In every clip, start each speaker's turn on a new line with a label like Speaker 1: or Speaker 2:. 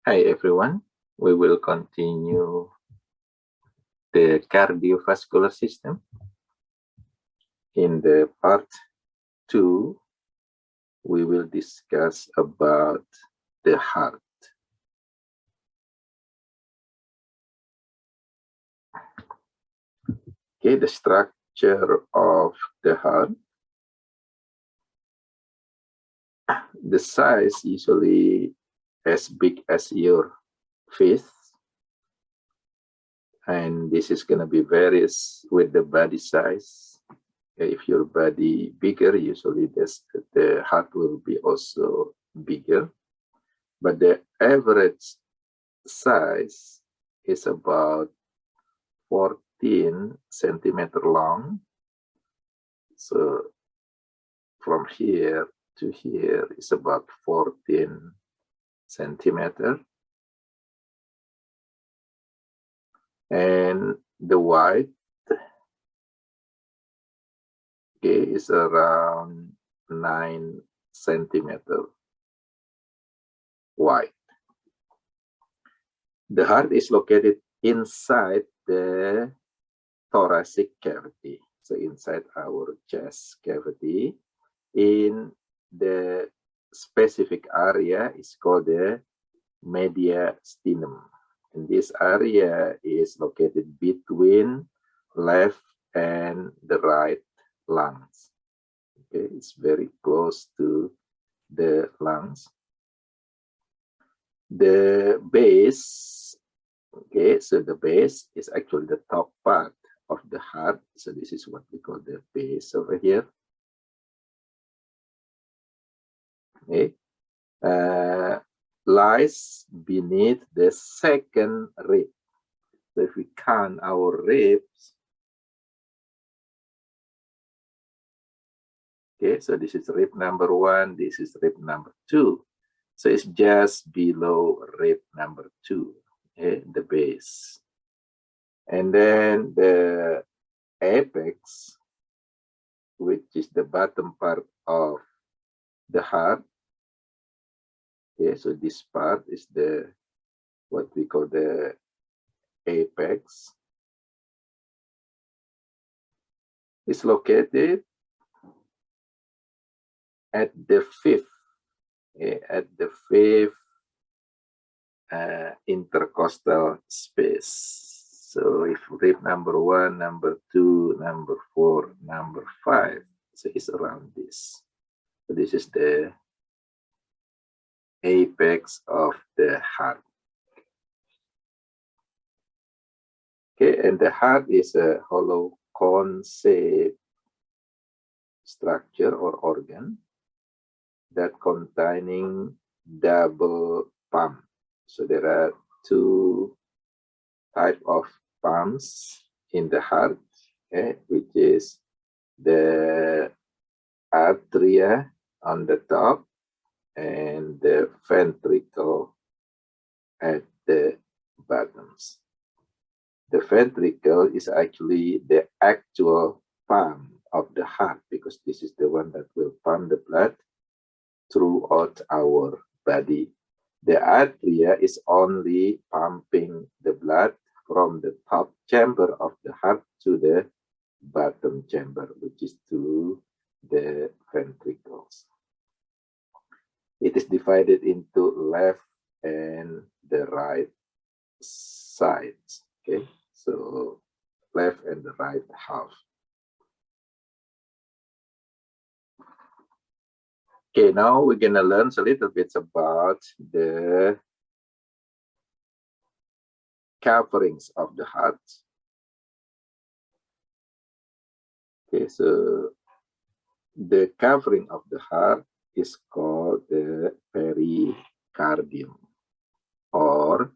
Speaker 1: Hi everyone, we will continue the cardiovascular system. In the part 2, we will discuss about the heart. Okay, the structure of the heart. The size usually as big as your fist. And this is going to be varies with the body size. If your body bigger, usually the heart will be also bigger. But the average size is about 14 centimeter long. So from here to here is about 14 centimeter. And the width, okay, is around 9 centimeter wide. The heart is located inside the thoracic cavity, so inside our chest cavity. In the specific area is called the mediastinum. And this area is located between left and the right lungs. Okay, it's very close to the lungs. The base, okay, so the base is actually the top part of the heart. So this is what we call the base over here. Okay, lies beneath the second rib. So if we count our ribs, okay, so this is rib number 1, this is rib number 2. So it's just below rib number 2, okay, the base. And then the apex, which is the bottom part of the heart. Okay, so this part is the what we call the apex. It's located at the fifth, intercostal space. So if rib number 1, number 2, number 4, number 5, so it's around this. So this is the apex of the heart. Okay, and the heart is a hollow cone-shaped structure or organ that containing double pump. So there are 2 types of pumps in the heart, okay, which is the atria on the top and the ventricle at the bottoms. The ventricle is actually the actual pump of the heart because this is the one that will pump the blood throughout our body. The atria is only pumping the blood from the top chamber of the heart to the bottom chamber, which is to the ventricles. It is divided into left and the right sides. Okay, so left and the right half. Okay, now we're gonna learn a little bit about the coverings of the heart. Okay, so the covering of the heart is called the pericardium or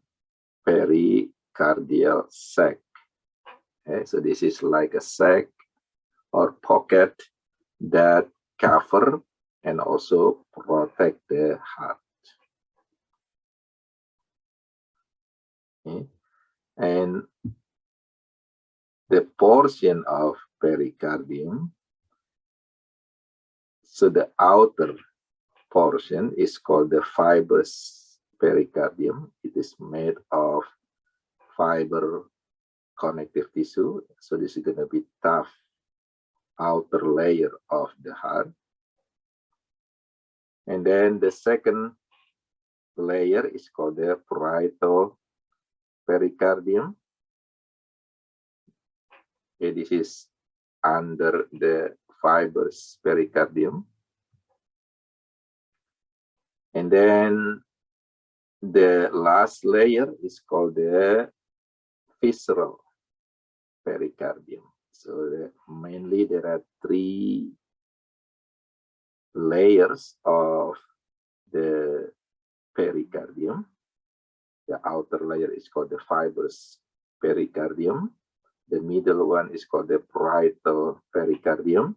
Speaker 1: pericardial sac. Okay, so this is like a sac or pocket that cover and also protect the heart. Okay. And the portion of pericardium, so the outer portion is called the fibrous pericardium. it is made of fiber connective tissue. So this is going to be tough outer layer of the heart. And then the second layer is called the parietal pericardium. Okay, this is under the fibrous pericardium. And then the last layer is called the visceral pericardium. So mainly there are three layers of the pericardium. The outer layer is called the fibrous pericardium. The middle one is called the parietal pericardium.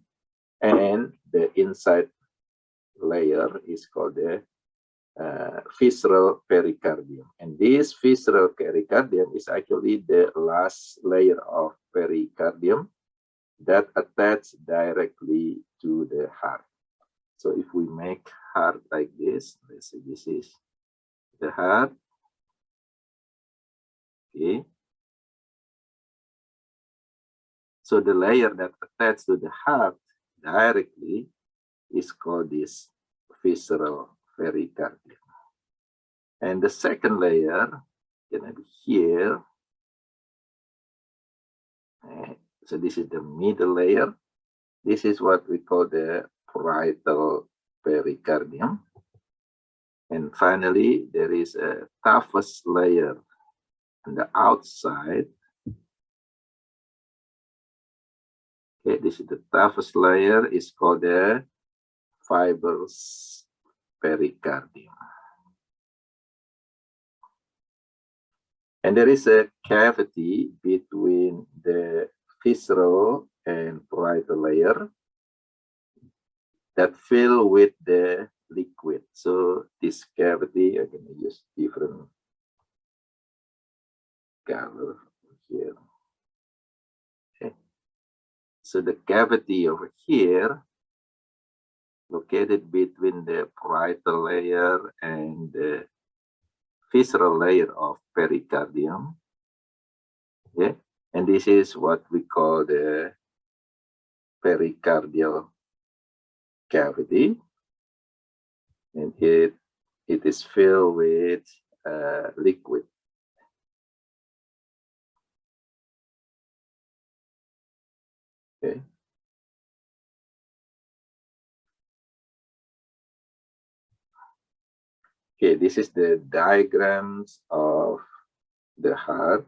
Speaker 1: And the inside layer is called the visceral pericardium. And this visceral pericardium is actually the last layer of pericardium that attaches directly to the heart. So if we make heart like this, let's say this is the heart. Okay. So the layer that attaches to the heart directly is called this visceral pericardium. And the second layer gonna be here. So this is the middle layer. This is what we call the parietal pericardium. And finally, there is a toughest layer on the outside. Okay, this is the toughest layer, is called the fibrous pericardium. And there is a cavity between the visceral and parietal layer that fill with the liquid. So this cavity, I'm going to use different color here. Okay. So the cavity over here, located between the parietal layer and the visceral layer of pericardium. Yeah, and this is what we call the pericardial cavity, and it is filled with liquid. Okay. Okay, this is the diagrams of the heart.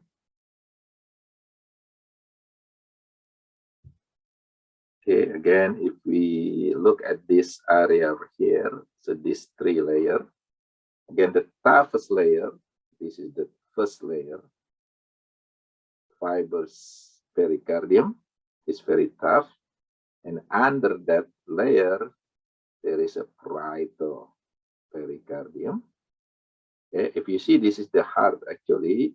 Speaker 1: Okay, again, if we look at this area over here, so this three layer, again, the toughest layer, this is the first layer, fibrous pericardium, is very tough. And under that layer, there is a parietal pericardium. Okay, if you see, this is the heart actually,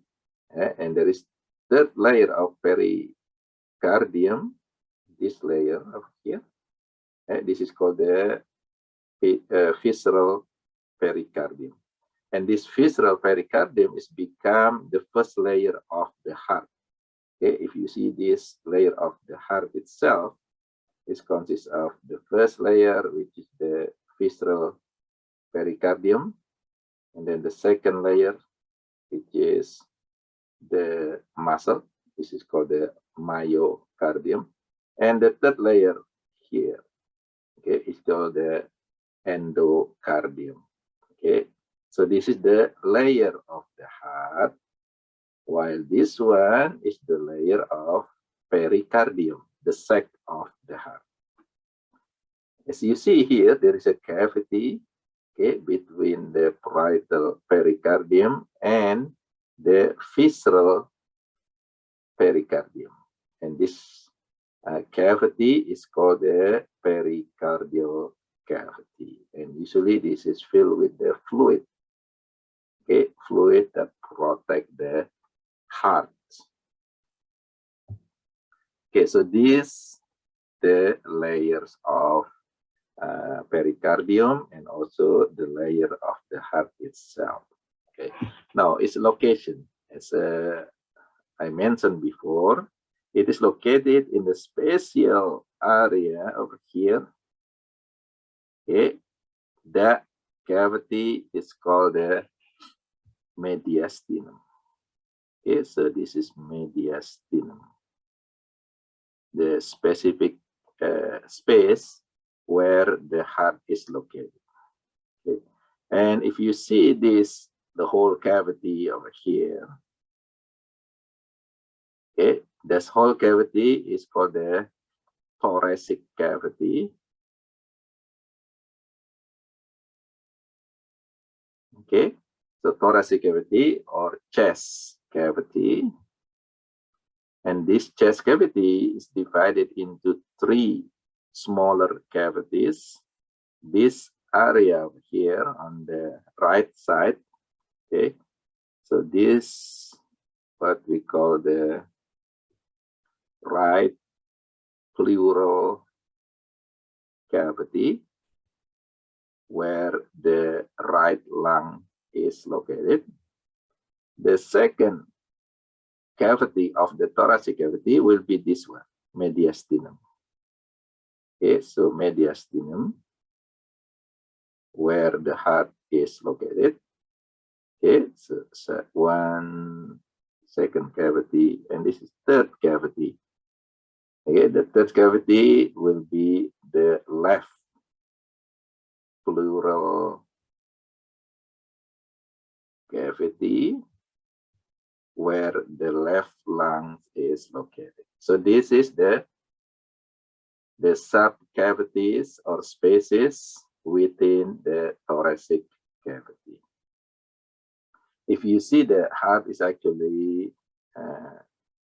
Speaker 1: and there is third layer of pericardium, this layer over here. This is called the visceral pericardium. And this visceral pericardium is become the first layer of the heart. Okay, if you see this layer of the heart itself, it consists of the first layer, which is the visceral pericardium, and then the second layer, which is the muscle. This is called the myocardium, and the third layer here, okay, is called the endocardium. Okay, so this is the layer of the heart, while this one is the layer of pericardium, the sac of the heart. As you see here, there is a cavity, okay, between the parietal pericardium and the visceral pericardium. And this cavity is called the pericardial cavity. And usually this is filled with the fluid, okay, fluid that protect the heart. Okay, so these the layers of pericardium and also the layer of the heart itself. Okay. Now its location, as I mentioned before, it is located in the spatial area over here. Okay. The cavity is called the mediastinum. Okay, so this is mediastinum, the specific space where the heart is located. Okay. And if you see this, the whole cavity over here, okay, this whole cavity is called the thoracic cavity. Okay, so thoracic cavity or chest cavity. And this chest cavity is divided into 3 smaller cavities. This area here on the right side, okay, so this what we call the right pleural cavity, where the right lung is located. The second cavity of the thoracic cavity will be this one, mediastinum. Okay, so mediastinum, where the heart is located. Okay, so one second cavity, and this is third cavity. Okay, the third cavity will be the left pleural cavity, where the left lung is located. So this is the subcavities or spaces within the thoracic cavity. If you see, the heart is actually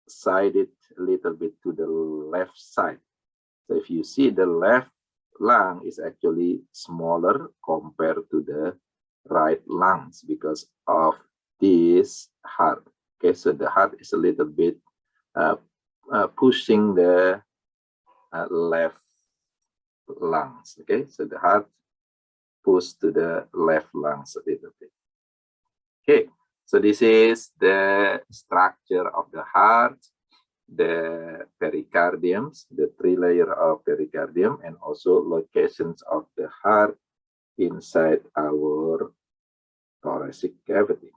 Speaker 1: sided a little bit to the left side. So if you see, the left lung is actually smaller compared to the right lungs because of this heart. Okay, so the heart is a little bit pushing the left lungs. Okay, so the heart pushes to the left lungs a little bit. Okay, so this is the structure of the heart, the pericardiums, the 3-layer of pericardium, and also locations of the heart inside our thoracic cavity.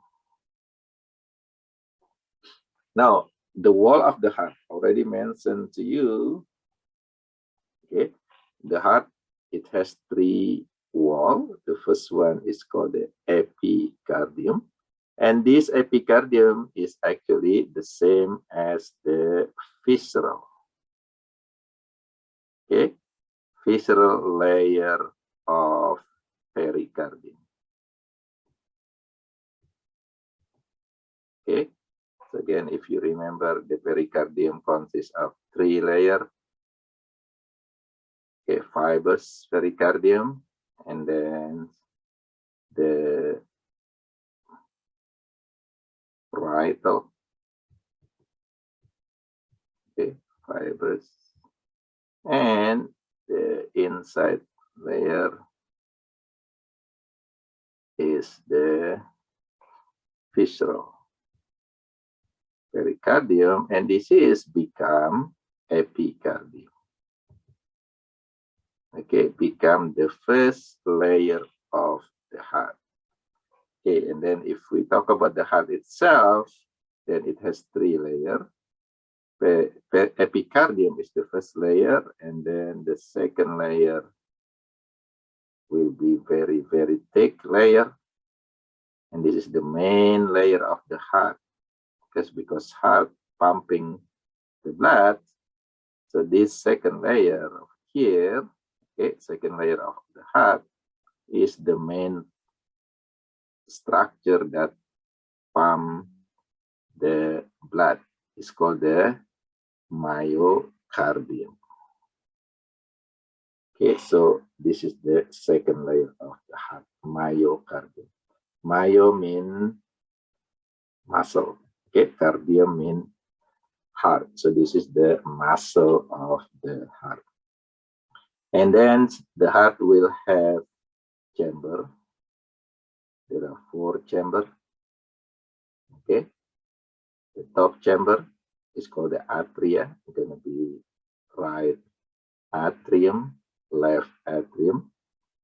Speaker 1: Now, the wall of the heart, already mentioned to you. Okay, the heart, it has 3 walls. The first one is called the epicardium. And this epicardium is actually the same as the visceral. Okay, visceral layer of pericardium. Okay, so again, if you remember, the pericardium consists of 3 layers. Okay, fibrous pericardium, and then the parietal, okay, fibrous, and the inside layer is the visceral pericardium, and this is become epicardium. Okay, become the first layer of the heart. Okay, and then if we talk about the heart itself, then it has 3 layers. Epicardium is the first layer, and then the second layer will be very, very thick layer. And this is the main layer of the heart, because heart pumping the blood. So this second layer of here, okay, second layer of the heart is the main structure that pump the blood. It's called the myocardium. Okay, so this is the second layer of the heart, myocardium. Myo means muscle. Okay, cardium means heart. So this is the muscle of the heart. And then the heart will have chamber. There are 4 chambers. Okay, the top chamber is called the atria. It's going to be right atrium, left atrium.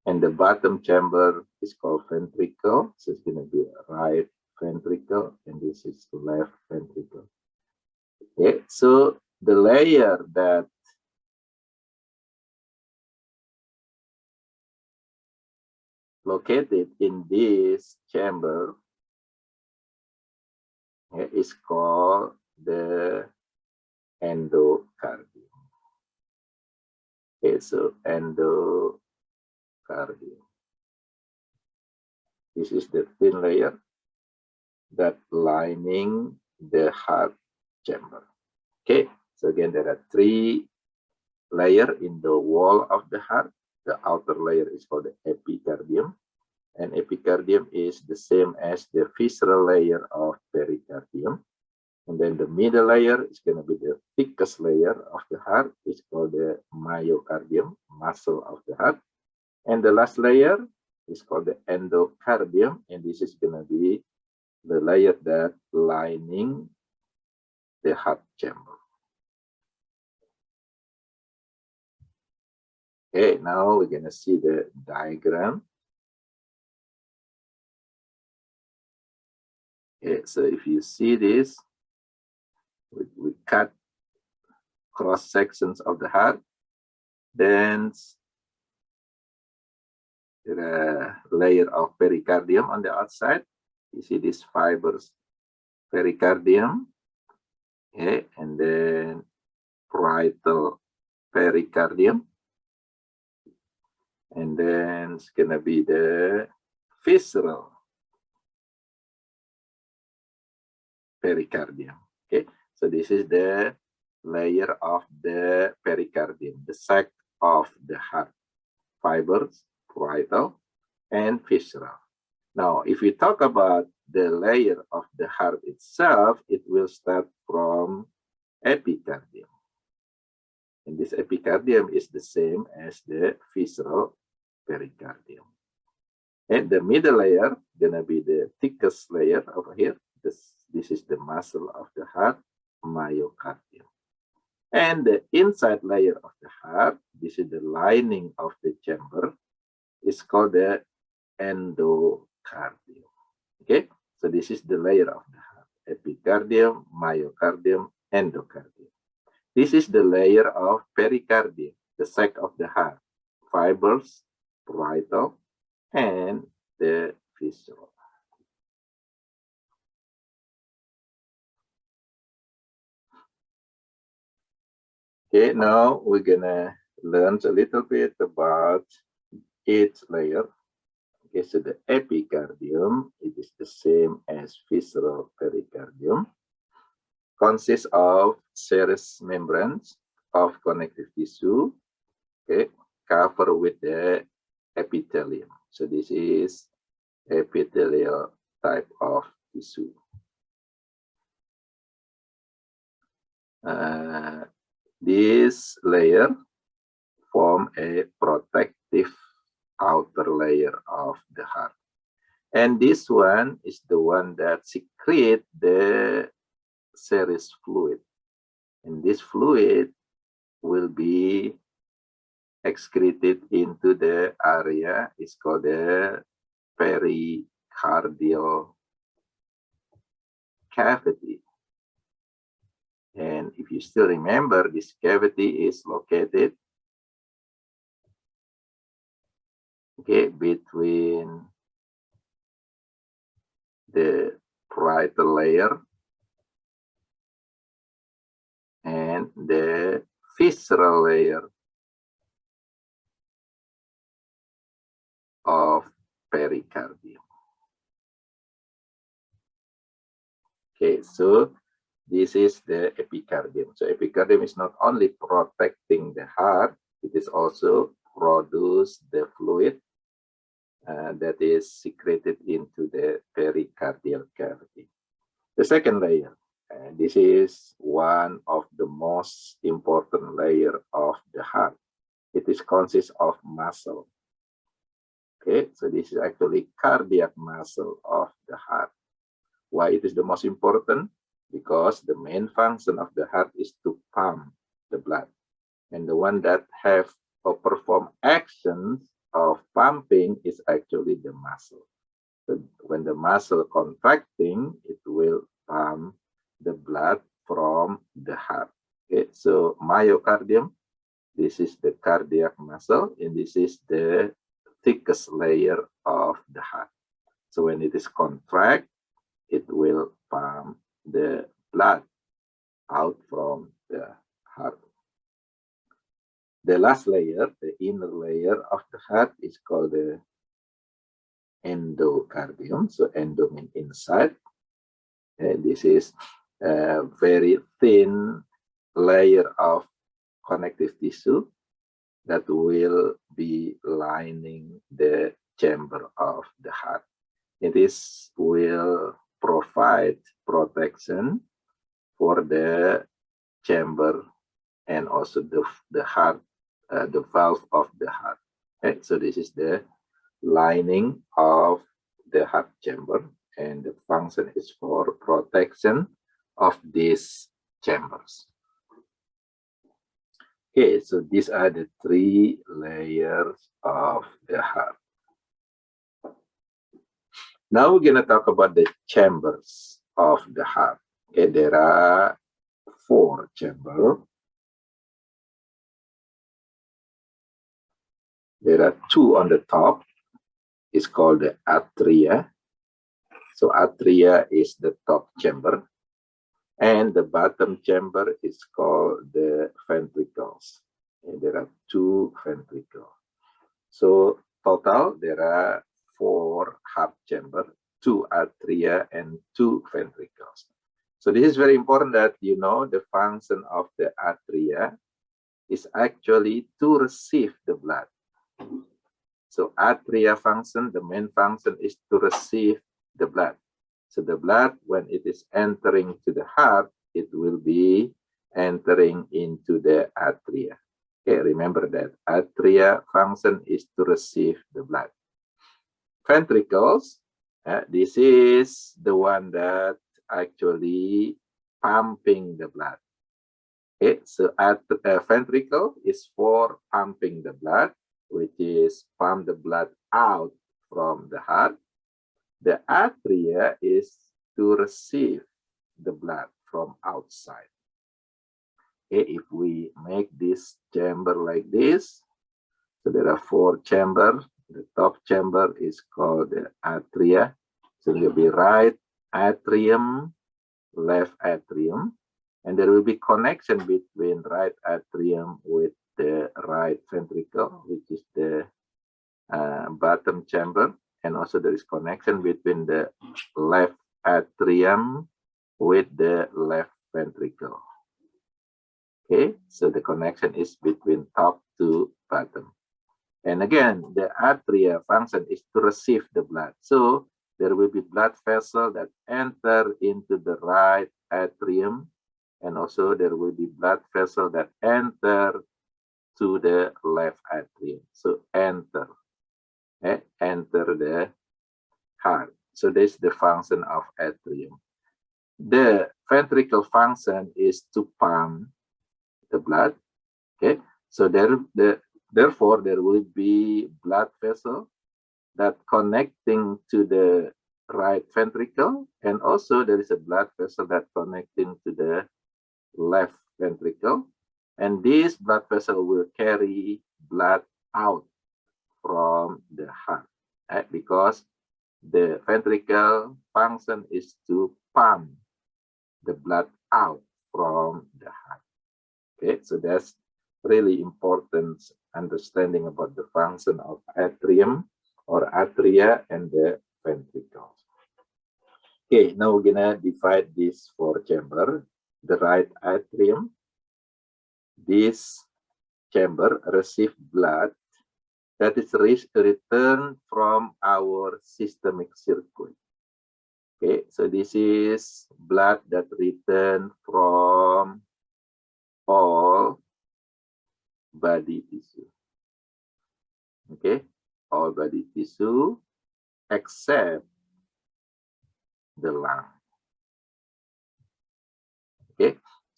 Speaker 1: And the bottom chamber is called ventricle. So it's going to be right ventricle, and this is left ventricle. Okay, so the layer that located in this chamber is called the endocardium. Okay, so endocardium. This is the thin layer that lining the heart chamber. Okay, so again, there are three layers in the wall of the heart. The outer layer is called the epicardium, and epicardium is the same as the visceral layer of pericardium. And then the middle layer is going to be the thickest layer of the heart. It's called the myocardium, muscle of the heart. And the last layer is called the endocardium, and this is going to be the layer that lining the heart chamber. Okay, now we're going to see the diagram. Okay, so if you see this, we cut cross sections of the heart. Then the layer of pericardium on the outside. You see these fibers, pericardium, okay, and then parietal pericardium, and then it's gonna be the visceral pericardium. Okay, so this is the layer of the pericardium, the sac of the heart, fibers, parietal, and visceral. Now, if we talk about the layer of the heart itself, it will start from epicardium. And this epicardium is the same as the visceral pericardium. And the middle layer gonna be the thickest layer over here. This is the muscle of the heart, myocardium. And the inside layer of the heart, this is the lining of the chamber, is called the endocardium. Okay, so this is the layer of the heart: epicardium, myocardium, endocardium. This is the layer of pericardium, the sac of the heart, fibers, parietal, and the visceral. Okay, now we're gonna learn a little bit about each layer. Okay, so the epicardium, it is the same as visceral pericardium, consists of serous membranes of connective tissue, okay, covered with the epithelium. So this is epithelial type of tissue. This layer form a protective outer layer of the heart. And this one is the one that secretes the serous fluid. And this fluid will be excreted into the area. It's called the pericardial cavity. And if you still remember, this cavity is located, okay, between the parietal layer and the visceral layer of pericardium. Okay, so this is the epicardium. So epicardium is not only protecting the heart, it is also produce the fluid that is secreted into the pericardial cavity. The second layer, and this is one of the most important layer of the heart. It is consists of muscle. Okay, so this is actually cardiac muscle of the heart. Why it is the most important? Because the main function of the heart is to pump the blood. And the one that have or perform actions of pumping is actually the muscle. So when the muscle contracting, it will pump the blood from the heart. Okay, so myocardium, this is the cardiac muscle, and this is the thickest layer of the heart. So when it is contract, it will pump the blood out from the heart. The last layer, the inner layer of the heart, is called the endocardium. So endo means inside. And this is a very thin layer of connective tissue that will be lining the chamber of the heart. It will provide protection for the chamber and also the heart, the valve of the heart. Okay, so this is the lining of the heart chamber, and the function is for protection of these chambers. Okay, so these are the three layers of the heart. Now we're going to talk about the chambers of the heart. Okay, there are 4 chambers. There are 2 on the top. It's called the atria. So atria is the top chamber, and the bottom chamber is called the ventricles. And there are 2 ventricles. So total, there are 4 heart chambers, 2 atria, and 2 ventricles. So this is very important that you know the function of the atria is actually to receive the blood. So atria function, the main function is to receive the blood. So the blood, when it is entering to the heart, it will be entering into the atria. Okay, remember that atria function is to receive the blood. Ventricles, this is the one that actually pumping the blood. Okay, so ventricle is for pumping the blood, which is pump the blood out from the heart. The atria is to receive the blood from outside. Okay, if we make this chamber like this, so there are 4 chambers. The top chamber is called the atria. So there will be right atrium, left atrium, and there will be connection between right atrium with the right ventricle, which is the bottom chamber, and also there is connection between the left atrium with the left ventricle. Okay, so the connection is between top to bottom. And again, the atria function is to receive the blood. So there will be blood vessel that enter into the right atrium, and also there will be blood vessel that enter to the left atrium. So enter the heart. So this is the function of atrium. The ventricle function is to pump the blood. Okay, so therefore there will be blood vessel that connecting to the right ventricle, and also there is a blood vessel that connecting to the left ventricle, and this blood vessel will carry blood out from the heart, because the ventricle function is to pump the blood out from the heart. Okay, so that's really important understanding about the function of atrium or atria and the ventricles. Okay, now we're gonna divide this 4 chamber. The right atrium, this chamber receive blood that is returned from our systemic circuit. Okay, so this is blood that returned from all body tissue. Okay, all body tissue except the lung.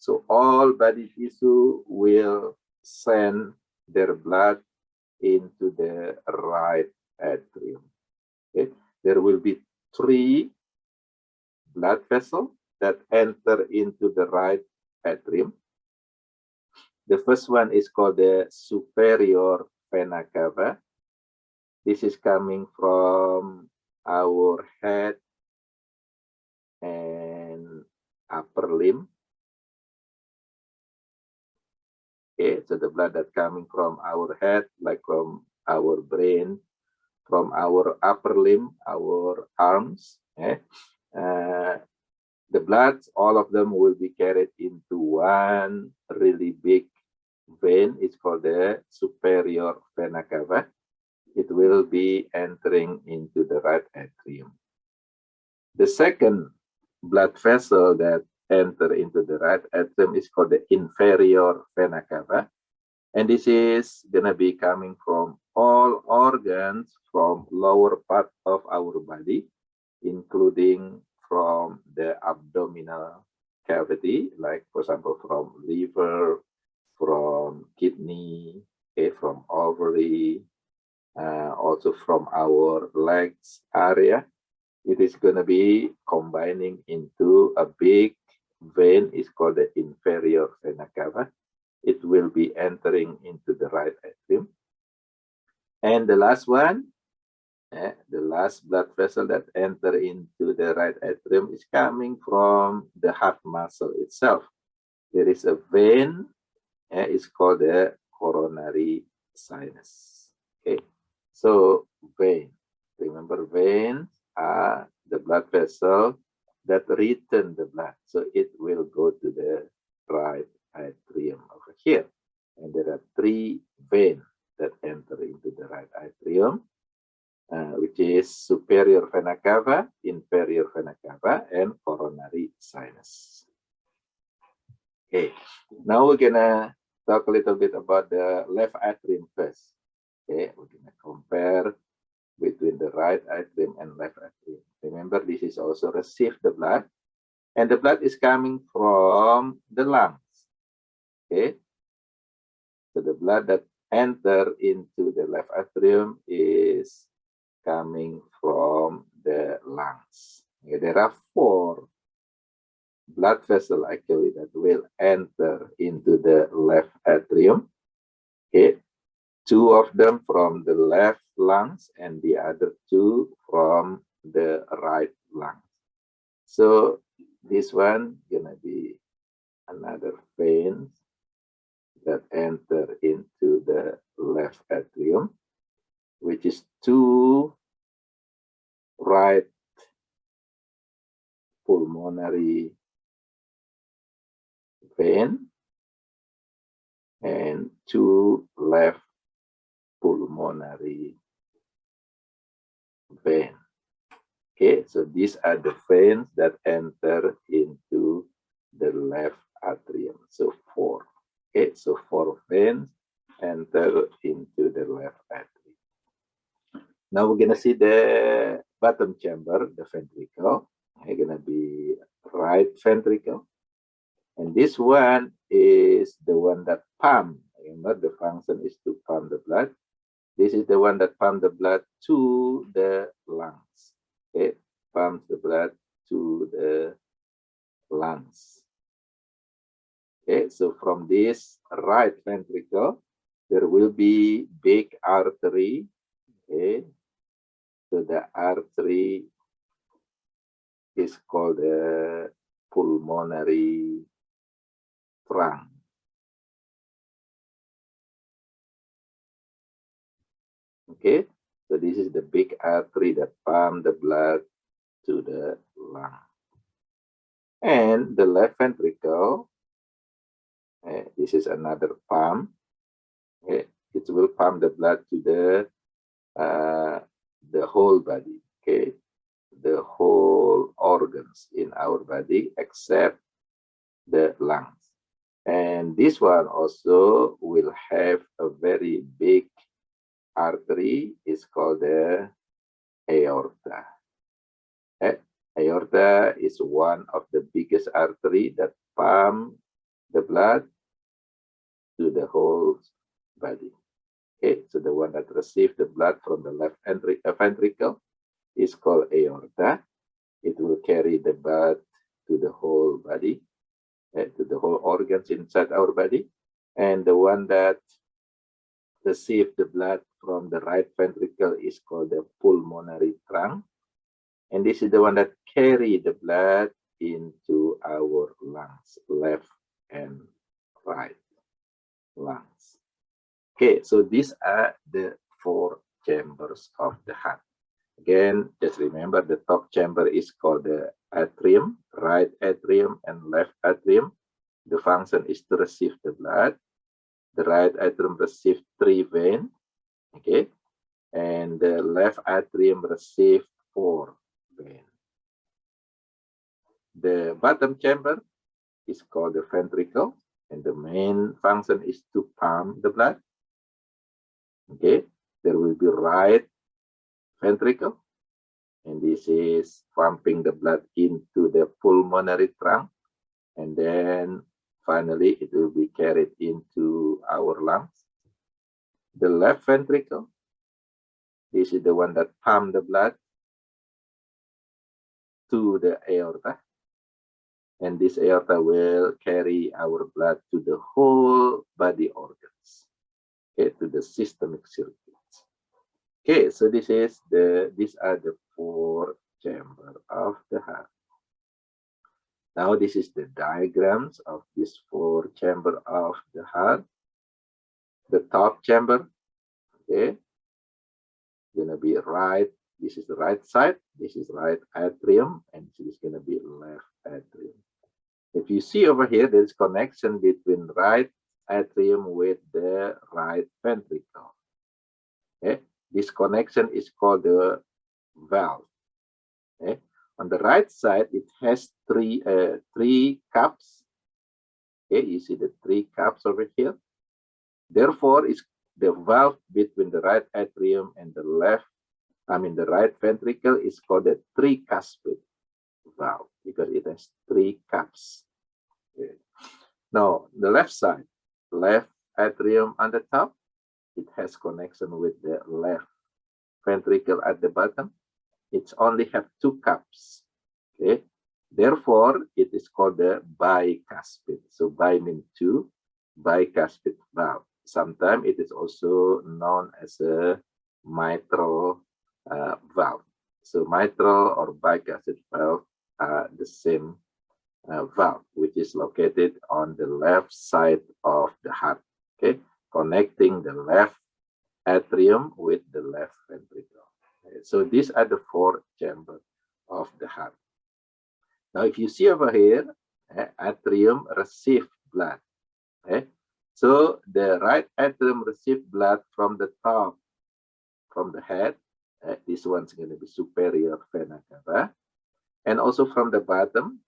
Speaker 1: So all body tissue will send their blood into the right atrium. Okay? There will be 3 blood vessels that enter into the right atrium. The first one is called the superior vena cava. This is coming from our head and upper limb. Okay, so the blood that coming from our head, like from our brain, from our upper limb, our arms, the blood, all of them will be carried into one really big vein. It's called the superior vena cava. It will be entering into the right atrium. The second blood vessel that enter into the right atrium is called the inferior vena cava. And this is going to be coming from all organs from lower part of our body, including from the abdominal cavity, like for example, from liver, from kidney, okay, from ovary, also from our legs area. It is going to be combining into a big vein. It's called the inferior vena cava. It will be entering into the right atrium. And the last one, the last blood vessel that enter into the right atrium is coming from the heart muscle itself. There is a vein, it's called the coronary sinus. Okay, so vein. Remember, veins are the blood vessel that return the blood. So it will go to the right atrium over here. And there are 3 veins that enter into the right atrium, which is superior vena cava, inferior vena cava, and coronary sinus. Okay, now we're gonna talk a little bit about the left atrium first. Okay, we're gonna compare between the right atrium and left atrium. Remember, this is also receive the blood, and the blood is coming from the lungs. Okay, so the blood that enter into the left atrium is coming from the lungs. Okay, there are 4 blood vessels actually that will enter into the left atrium. Okay, 2 of them from the left lungs and the other 2 from the right lungs. So this one gonna be another vein that enter into the left atrium, which is 2 right pulmonary vein and 2 left pulmonary vein. Okay, so these are the veins that enter into the left atrium. So 4. Okay, so 4 veins enter into the left atrium. Now we're gonna see the bottom chamber, the ventricle. It's gonna be right ventricle. And this one is the one that pump. Remember, the function is to pump the blood. This is the one that pumps the blood to the lungs. Okay, pumps the blood to the lungs. Okay, so from this right ventricle, there will be big artery. Okay, so the artery is called the pulmonary trunk. Okay, so this is the big artery that pumps the blood to the lung. And the left ventricle, this is another pump. Okay, it will pump the blood to the whole body. Okay, the whole organs in our body except the lungs. And this one also will have a very big artery. It's called the aorta. Aorta is one of the biggest artery that pump the blood to the whole body. Okay, so the one that receives the blood from the left ventricle is called aorta. It will carry the blood to the whole body, to the whole organs inside our body. And the one that receives the blood from the right ventricle is called the pulmonary trunk. And this is the one that carry the blood into our lungs, left and right lungs. Okay, so these are the 4 chambers of the heart. Again, just remember the top chamber is called the atrium, right atrium and left atrium. The function is to receive the blood. The right atrium receives 3 veins, okay, and the left atrium receives 4 veins. The bottom chamber is called the ventricle, and the main function is to pump the blood. Okay, there will be right ventricle, and this is pumping the blood into the pulmonary trunk, and then finally it will be carried into our lungs. The left ventricle, this is the one that pumps the blood to the aorta, and this aorta will carry our blood to the whole body organs, okay, to the systemic circuits. Okay, so these are the 4 chambers of the heart. Now this is the diagrams of these 4 chambers of the heart. The top chamber, okay, gonna be right. This is the right side. This is right atrium, and this is gonna be left atrium. If you see over here, there is connection between right atrium with the right ventricle. Okay, this connection is called the valve. Okay, on the right side, it has three cups. Okay, you see the 3 cups over here. Therefore, it's the valve between the right atrium and the the right ventricle is called the tricuspid valve because it has 3 cups. Okay. Now, the left side, left atrium on the top, it has connection with the left ventricle at the bottom. It's only have 2 cups. Okay. Therefore, it is called the bicuspid. So bi means 2, bicuspid valve. Sometimes it is also known as a mitral valve. So mitral or bicuspid valve are the same valve, which is located on the left side of the heart, okay, connecting the left atrium with the left ventricle. Okay, so these are the 4 chambers of the heart. Now, if you see over here, atrium receive blood. Okay, so the right atrium receive blood from the top, from the head. This one's going to be superior vena cava, and also from the bottom,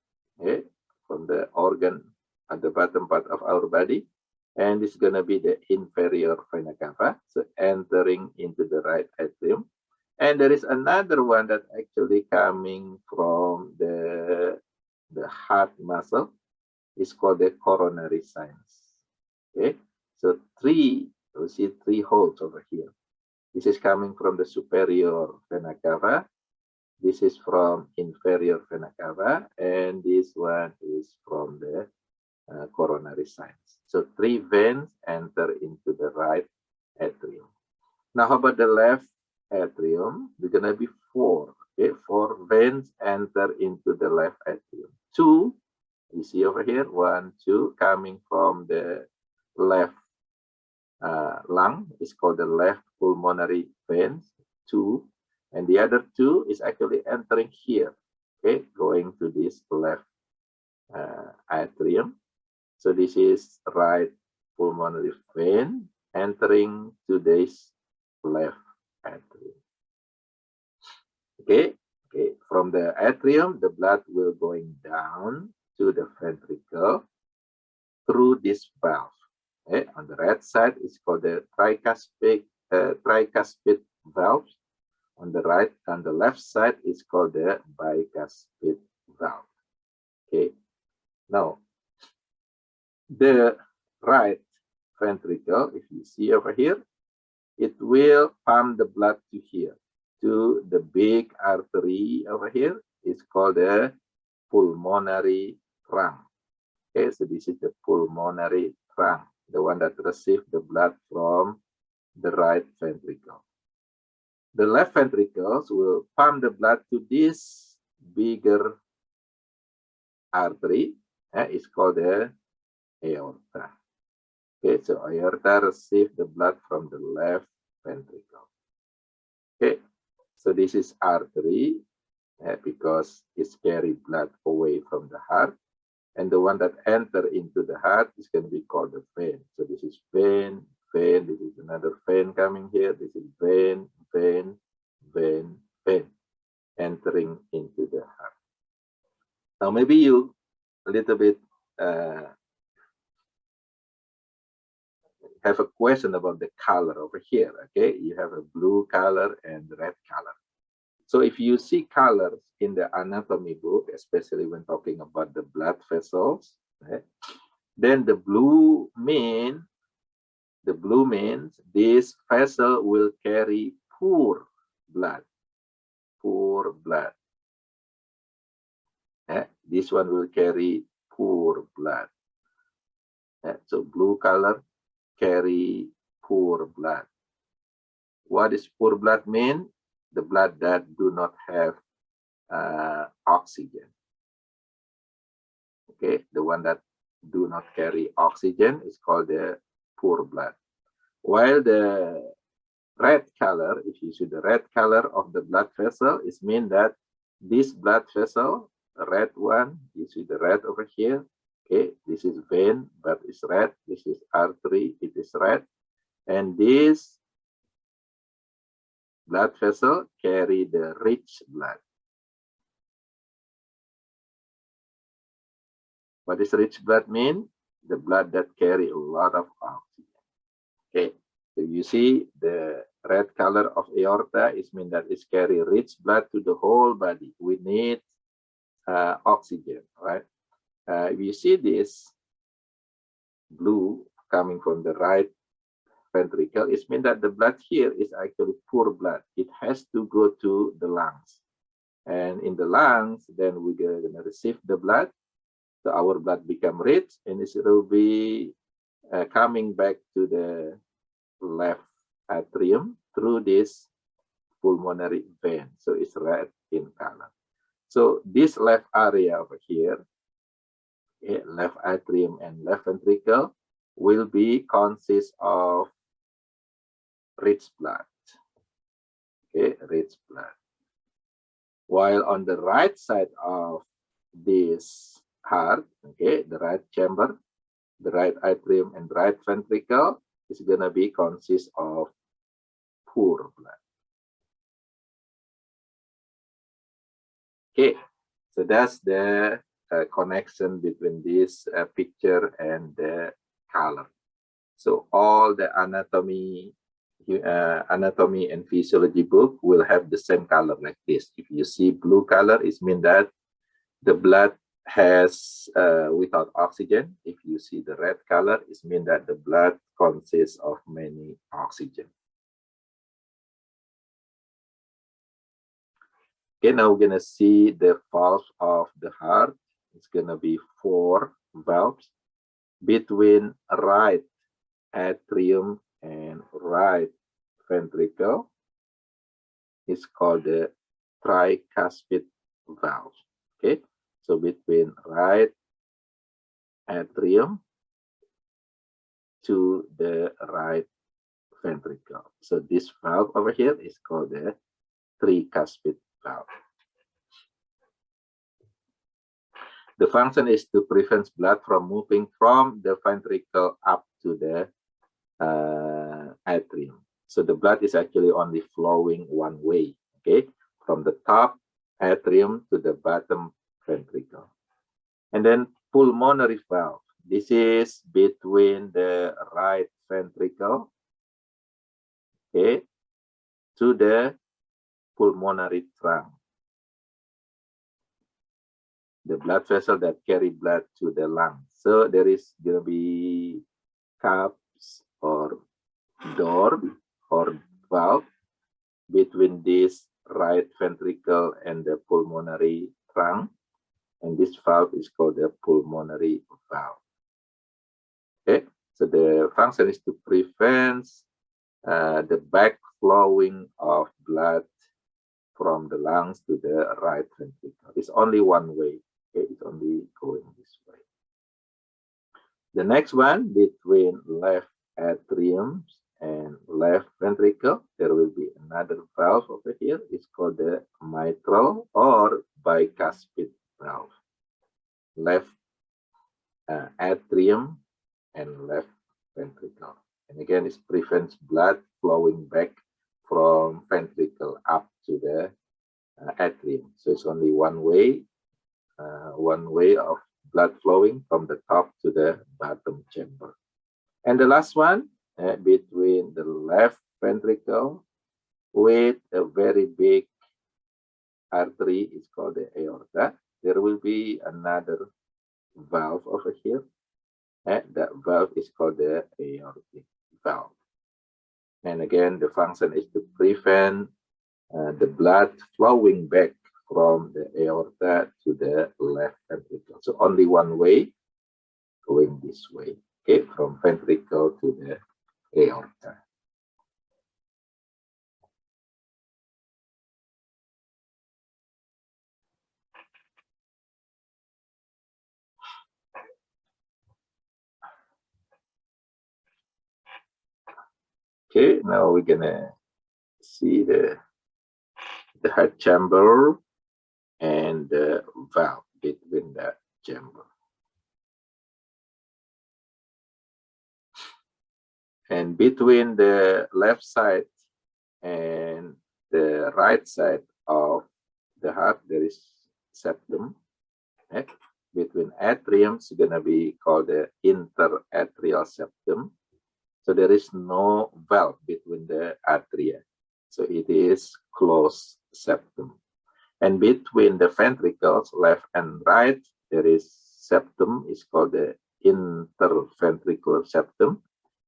Speaker 1: okay, from the organ at the bottom part of our body, and this is going to be the inferior vena cava, so entering into the right atrium. And there is another one that actually coming from the heart muscle. Is called the coronary sinus. Okay, so you see 3 holes over here. This is coming from the superior vena cava. This is from inferior vena cava, and this one is from the coronary sinus. So 3 veins enter into the right atrium. Now, how about the left atrium? There's gonna be 4. Okay, 4 veins enter into the left atrium. 2, you see over here, 1, 2, coming from the left lung is called the left pulmonary veins. 2, and the other 2 is actually entering here. Okay, going to this left atrium. So this is right pulmonary vein entering to this left atrium. Okay, from the atrium, the blood will going down to the ventricle through this valve. Okay, on the right side is called the tricuspid valve. On the left side is called the bicuspid valve. Okay, now the right ventricle, if you see over here, it will pump the blood to here, to the big artery over here. It's called the pulmonary trunk. Okay, so this is the pulmonary trunk, the one that receives the blood from the right ventricle. The left ventricles will pump the blood to this bigger artery. It's called the aorta. Okay, so aorta receives the blood from the left ventricle. Okay, so this is artery because it's carry blood away from the heart. And the one that enter into the heart is going to be called the vein. So this is vein, vein. This is another vein coming here. This is vein, vein, vein, vein, entering into the heart. Now maybe you a little bit have a question about the color over here. Okay, you have a blue color and red color. So if you see colors in the anatomy book, especially when talking about the blood vessels, then the blue means this vessel will carry poor blood. Poor blood. This one will carry poor blood. So blue color carry poor blood. What does poor blood mean? The blood that do not have oxygen. Okay, the one that do not carry oxygen is called the poor blood. While the red color, if you see the red color of the blood vessel, it means that this blood vessel, the red one, you see the red over here. Okay, this is vein, but it's red. This is artery, it is red. And this blood vessel carry the rich blood. What does rich blood mean? The blood that carry a lot of oxygen. Okay, so you see the red color of aorta is mean that it's carry rich blood to the whole body. We need oxygen, right? If you see this blue coming from the right ventricle, it means that the blood here is actually poor blood. It has to go to the lungs. And in the lungs, then we're going to receive the blood. So our blood become rich, and it will be coming back to the left atrium through this pulmonary vein. So it's red in color. So this left area over here, left atrium and left ventricle, will be consist of rich blood. Okay, rich blood. While on the right side of this heart, okay, the right chamber, the right atrium and right ventricle is gonna be consist of poor blood. Okay, so that's the connection between this picture and the color. So all the anatomy and physiology book will have the same color like this. If you see blue color, it means that the blood has without oxygen. If you see the red color, it means that the blood consists of many oxygen. Okay, now we're gonna see the valves of the heart. It's gonna be 4 valves between right atrium and right ventricle. It's called the tricuspid valve. Okay, so between right atrium to the right ventricle. So this valve over here is called the tricuspid valve. The function is to prevent blood from moving from the ventricle up to the atrium. So the blood is actually only flowing one way, okay, from the top atrium to the bottom ventricle. And then pulmonary valve. This is between the right ventricle, okay, to the pulmonary trunk. the blood vessel that carry blood to the lungs. So there is going to be cups or door or valve between this right ventricle and the pulmonary trunk, and this valve is called the pulmonary valve. Okay, so the function is to prevent the backflowing of blood from the lungs to the right ventricle. It's only one way. Okay, it's only going this way. The next one, between left atrium and left ventricle, there will be another valve over here. It's called the mitral or bicuspid valve. Left atrium and left ventricle. And again, it prevents blood flowing back from ventricle up to the atrium. So it's only one way of blood flowing from the top to the bottom chamber. And the last one, between the left ventricle with a very big artery, is called the aorta. There will be another valve over here. That valve is called the aortic valve. And again, the function is to prevent the blood flowing back from the aorta to the left ventricle. So only one way, going this way, okay, from ventricle to the aorta. Okay, now we're gonna see the heart chamber and the valve between that chamber. And between the left side and the right side of the heart, there is septum. Okay? Between atriums, it's gonna be called the interatrial septum. So there is no valve between the atria. So it is closed septum. And between the ventricles, left and right, there is septum, is called the interventricular septum.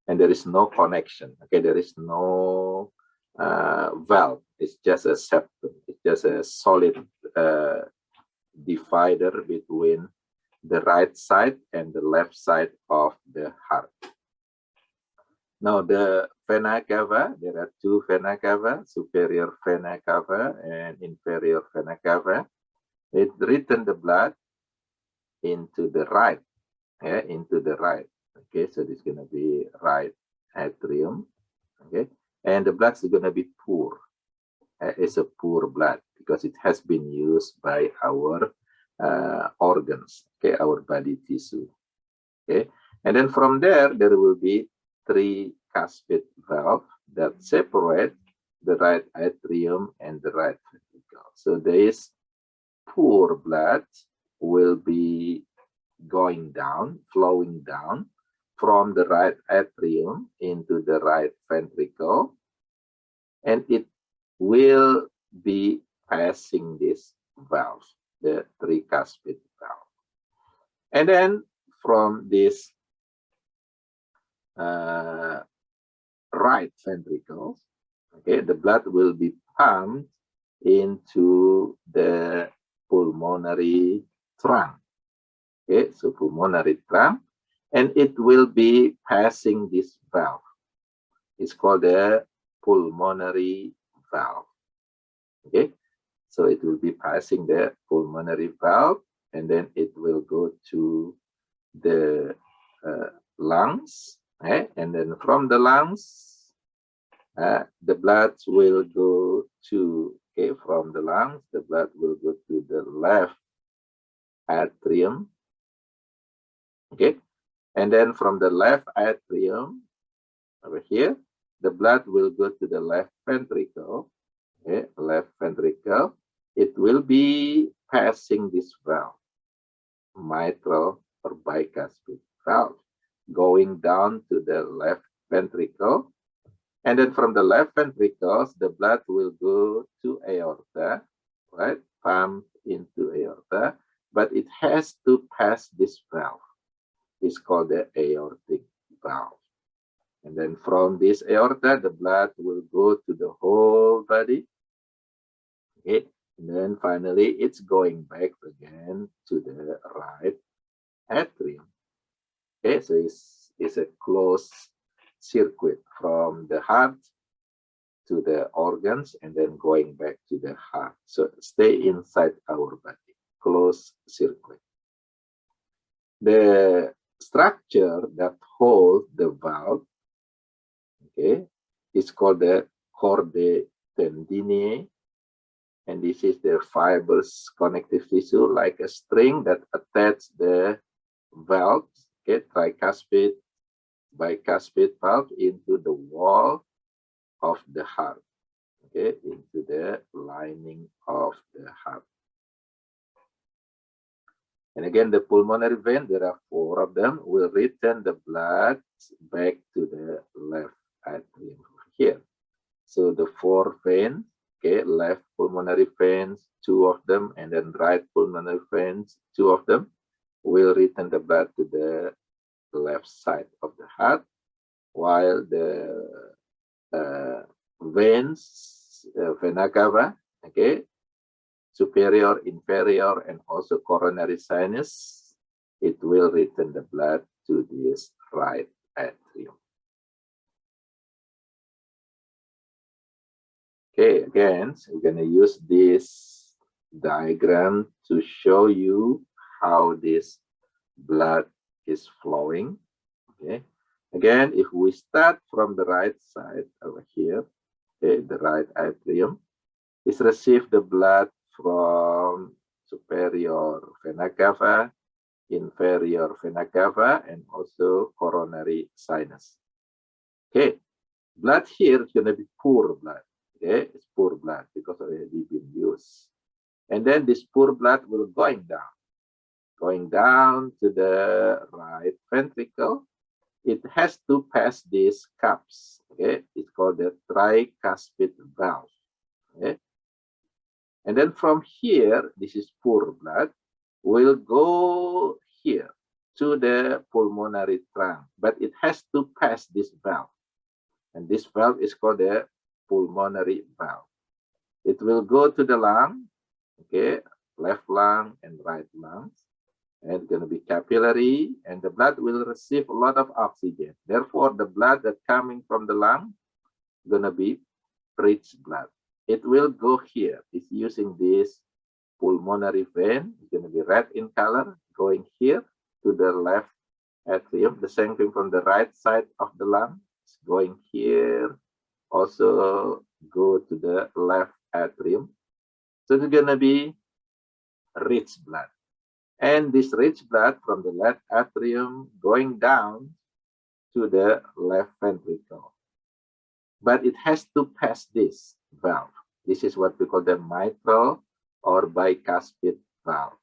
Speaker 1: And there is no connection. Okay, there is no valve. It's just a septum. It's just a solid divider between the right side and the left side of the heart. Now the vena cava, there are two vena cava, superior vena cava and inferior vena cava. It return the blood into the right, into the right. Okay, so this is going to be right atrium. Okay, and the blood is going to be poor. It's a poor blood because it has been used by our organs, okay, our body tissue. Okay, and then from there, there will be three cuspid valve that separate the right atrium and the right ventricle. So this poor blood will be going down, flowing down from the right atrium into the right ventricle, and it will be passing this valve, the tricuspid valve. And then from this right ventricles, okay, the blood will be pumped into the pulmonary trunk. Okay, so pulmonary trunk, and it will be passing this valve. It's called the pulmonary valve. Okay, so it will be passing the pulmonary valve, and then it will go to the lungs. And then from the lungs, the blood will go to, okay, from the lungs, the blood will go to the left atrium. Okay, and then from the left atrium over here, the blood will go to the left ventricle. Okay, left ventricle. It will be passing this valve, mitral or bicuspid valve, going down to the left ventricle. And then from the left ventricles, the blood will go to aorta, right? Pump into aorta. but it has to pass this valve. It's called the aortic valve. And then from this aorta, the blood will go to the whole body. Okay. And then finally, it's going back again to the right atrium. Okay, so it's a closed circuit from the heart to the organs and then going back to the heart. So stay inside our body, closed circuit. The structure that holds the valve, okay, is called the chordae tendineae. And this is the fibrous connective tissue, like a string that attaches the valve, okay, tricuspid, bicuspid valve into the wall of the heart, okay, into the lining of the heart. And again, the pulmonary vein, there are 4 of them, will return the blood back to the left atrium here. So the 4 veins, okay, left pulmonary veins, 2 of them, and then right pulmonary veins, 2 of them, will return the blood to the left side of the heart, while the veins, vena cava, okay, superior, inferior, and also coronary sinus, it will return the blood to this right atrium. Okay, again, so we're going to use this diagram to show you how this blood is flowing. Okay, again, if we start from the right side over here, okay, the right atrium, is receive the blood from superior vena cava, inferior vena cava, and also coronary sinus. Okay, blood here is going to be poor blood. Okay, it's poor blood because already been used. And then this poor blood will going down to the right ventricle. It has to pass these cups. Okay, it's called the tricuspid valve. Okay, and then from here, this is poor blood, will go here to the pulmonary trunk, but it has to pass this valve. And this valve is called the pulmonary valve. It will go to the lung, okay, left lung and right lungs, and it's going to be capillary, and the blood will receive a lot of oxygen. Therefore, the blood that coming from the lung is going to be rich blood. It will go here. It's using this pulmonary vein. It's going to be red in color, going here to the left atrium. The same thing from the right side of the lung. It's going here, also go to the left atrium. So it's going to be rich blood. And this rich blood from the left atrium going down to the left ventricle. But it has to pass this valve. This is what we call the mitral or bicuspid valve.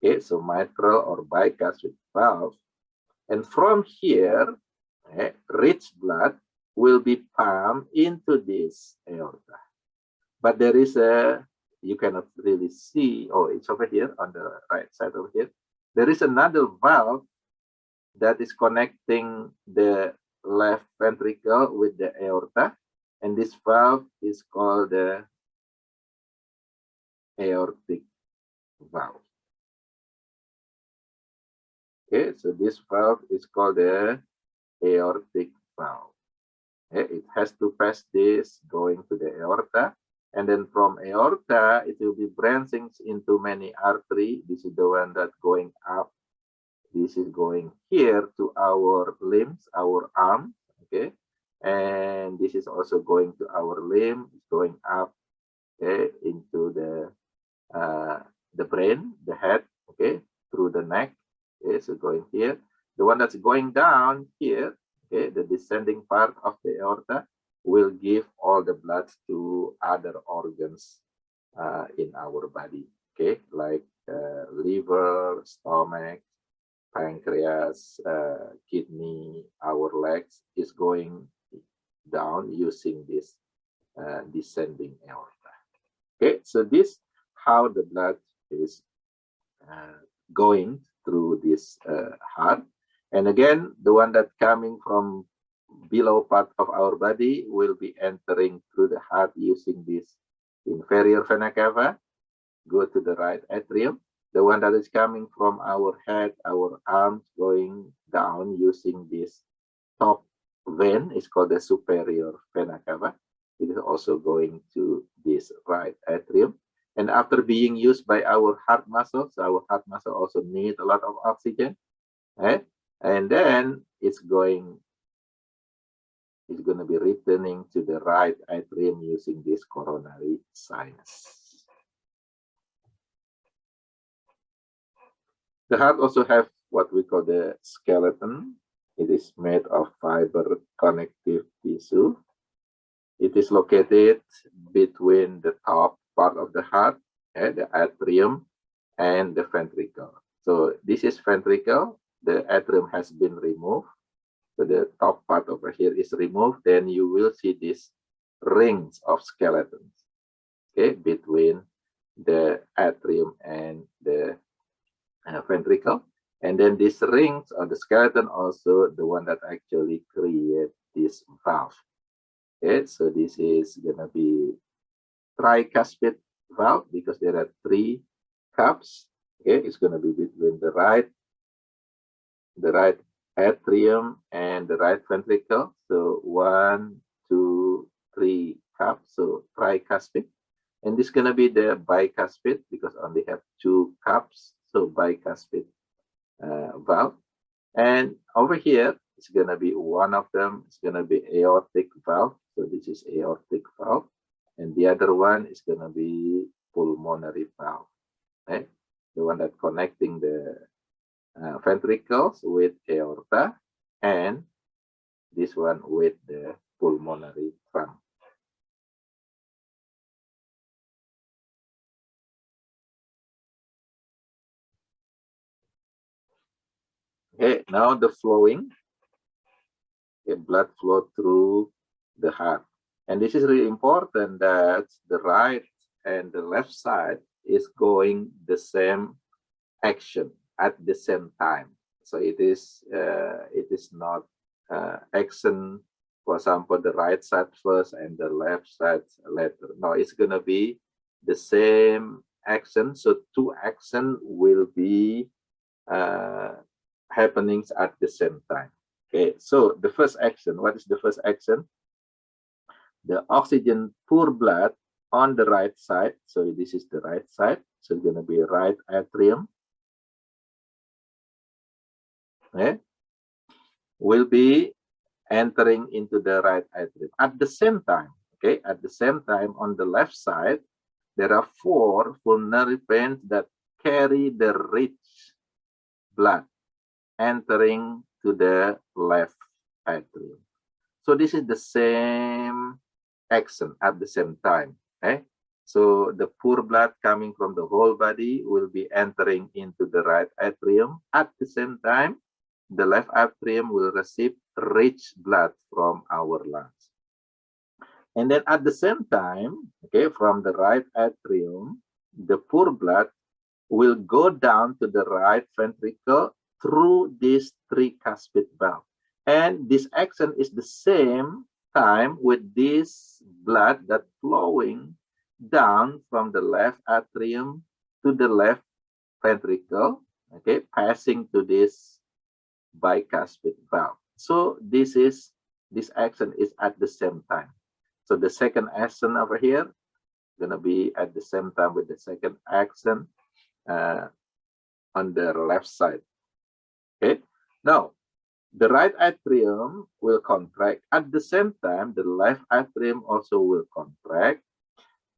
Speaker 1: Okay, so mitral or bicuspid valve. And from here, rich blood will be pumped into this aorta. But there is a, you cannot really see, oh, it's over here on the right side over here. There is another valve that is connecting the left ventricle with the aorta. And this valve is called the aortic valve. Okay, so this valve is called the aortic valve. Okay, it has to pass this going to the aorta. And then from aorta, it will be branching into many arteries. This is the one that going up. This is going here to our limbs, our arm. Okay. And this is also going to our limb. It's going up, okay, into the brain, the head, okay, through the neck. Okay, so going here. The one that's going down here, okay, the descending part of the aorta, will give all the blood to other organs in our body, okay, like liver, stomach, pancreas, kidney, our legs is going down using this descending aorta. Okay, so this how the blood is going through this heart. And again, the one that coming from below part of our body will be entering through the heart using this inferior vena cava, go to the right atrium. The one that is coming from our head, our arms, going down using this top vein is called the superior vena cava. It is also going to this right atrium. And after being used by our heart muscles also need a lot of oxygen. Right? And then it's going to be returning to the right atrium using this coronary sinus. The heart also have what we call the skeleton. It is made of fiber connective tissue. It is located between the top part of the heart, the atrium, and the ventricle. So this is ventricle. The atrium has been removed. So the top part over here is removed. Then you will see these rings of skeletons, okay, between the atrium and the ventricle. And then these rings or the skeleton also the one that actually create this valve. Okay, so this is gonna be tricuspid valve because there are 3 cups. Okay, it's gonna be between the right atrium and the right ventricle. So 1, 2, 3 cups. So tricuspid. And this is gonna be the bicuspid because only have 2 cups. So bicuspid valve. And over here it's gonna be one of them. It's gonna be aortic valve. So this is aortic valve, and the other one is gonna be pulmonary valve. Right? The one that connecting the ventricles with aorta, and this one with the pulmonary trunk. Okay, now the flowing. Okay, blood flow through the heart. And this is really important that the right and the left side is going the same action at the same time. So it is not action, for example, the right side first and the left side later. No, it's gonna be the same action. So 2 actions will be happenings at the same time. Okay, so the first action, what is the first action? The oxygen poor blood on the right side. So this is the right side. So it's gonna be right atrium. Okay, will be entering into the right atrium. At the same time, okay, at the same time on the left side, there are 4 pulmonary veins that carry the rich blood entering to the left atrium. So this is the same action at the same time. Okay, so the poor blood coming from the whole body will be entering into the right atrium. At the same time, the left atrium will receive rich blood from our lungs. And then at the same time, okay, from the right atrium, the poor blood will go down to the right ventricle through this tricuspid valve. And this action is the same time with this blood that flowing down from the left atrium to the left ventricle, okay, passing to this bicuspid valve. So this action is at the same time. So the second action over here gonna be at the same time with the second action on the left side. Okay, now the right atrium will contract. At the same time, the left atrium also will contract.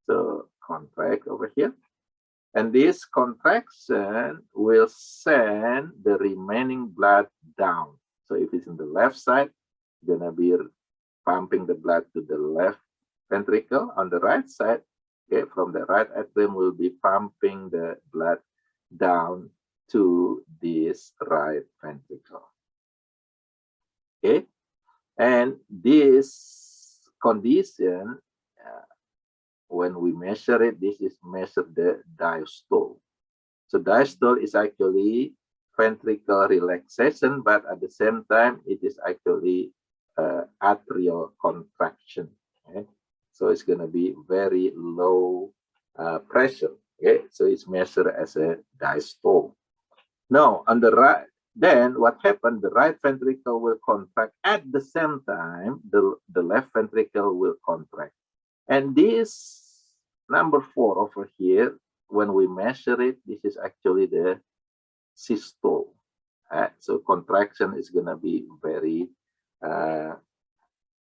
Speaker 1: So contract over here. And this contraction will send the remaining blood down. So if it's in the left side, gonna be pumping the blood to the left ventricle. On the right side, okay, from the right atrium will be pumping the blood down to this right ventricle. Okay, and this condition, when we measure it, this is measure the diastole. So diastole is actually ventricle relaxation, but at the same time, it is actually atrial contraction. Okay? So it's going to be very low pressure. Okay, so it's measured as a diastole. Now, on the right, then what happened? The right ventricle will contract at the same time. The left ventricle will contract, and this number 4 over here, when we measure it, this is actually the systole. So contraction is going to be very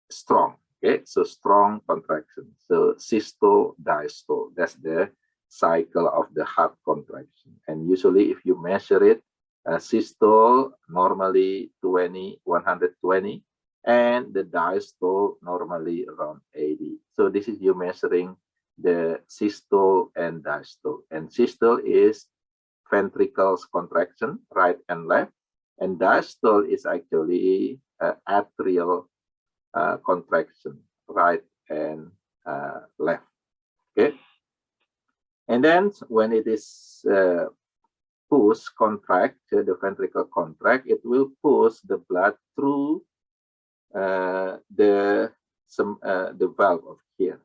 Speaker 1: strong. Okay, so strong contraction. So systole, diastole. That's the cycle of the heart contraction. And usually, if you measure it, systole normally 120, and the diastole normally around 80. So this is you measuring the systole and diastole. And systole is ventricles contraction, right and left, and diastole is actually atrial contraction, right and left. Okay, and then when it is push, contract, the ventricle contract, it will push the blood through the valve of here.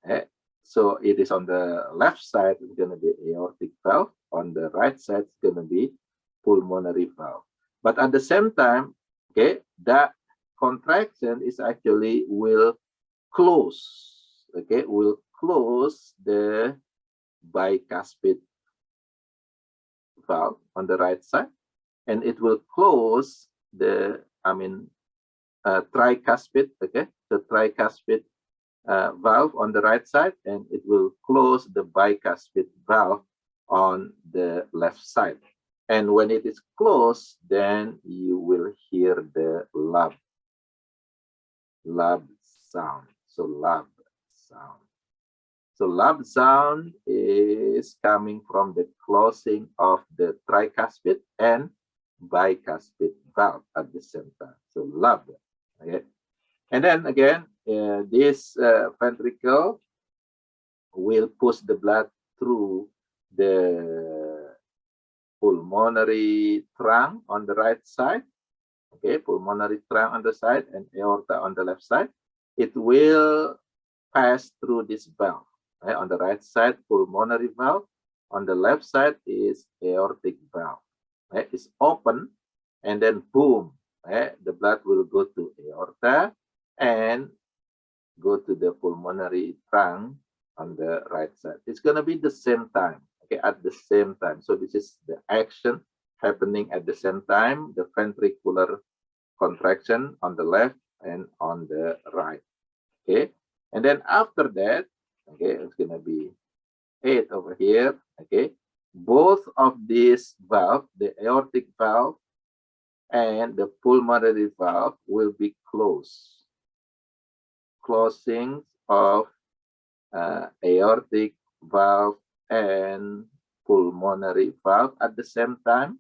Speaker 1: Okay. So it is on the left side, it's going to be aortic valve. On the right side, it's going to be pulmonary valve. But at the same time, okay, that contraction is actually will close, okay, will close the bicuspid valve on the right side, and it will close the, tricuspid, okay, the tricuspid valve on the right side, and it will close the bicuspid valve on the left side. And when it is closed, then you will hear the lub sound. So lub sound. So lub sound is coming from the closing of the tricuspid and bicuspid valve at the same time. So lub. Okay. And then again, this ventricle will push the blood through the pulmonary trunk on the right side. Okay, pulmonary trunk on the side and aorta on the left side. It will pass through this valve. Okay? On the right side, pulmonary valve. On the left side is aortic valve. Okay? It's open, and then boom, okay? The blood will go to aorta and go to the pulmonary trunk on the right side. It's going to be the same time, okay, at the same time. So this is the action happening at the same time, the ventricular contraction on the left and on the right, okay. And then after that, okay, it's going to be 8 over here, okay. Both of these valves, the aortic valve and the pulmonary valve, will be closed. Closing of aortic valve and pulmonary valve at the same time,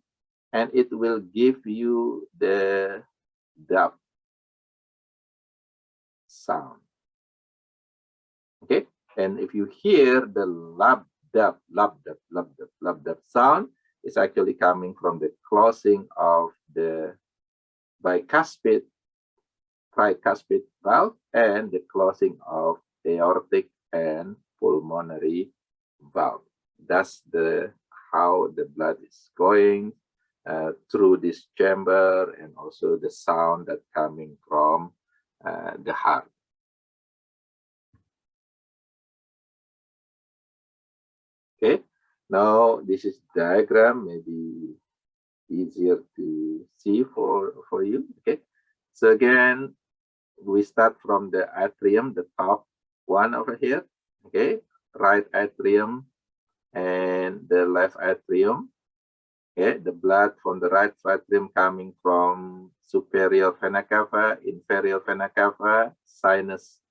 Speaker 1: and it will give you the dub sound. Okay, and if you hear the lub dub sound, it's actually coming from the closing of the bicuspid, tricuspid valve and the closing of aortic and pulmonary valve. That's how the blood is going through this chamber, and also the sound that coming from the heart. Okay, now this is diagram, maybe easier to see for you. Okay, so again, we start from the atrium, the top one over here. Okay, right atrium and the left atrium. Okay, the blood from the right atrium coming from superior vena cava, inferior vena cava, sinus,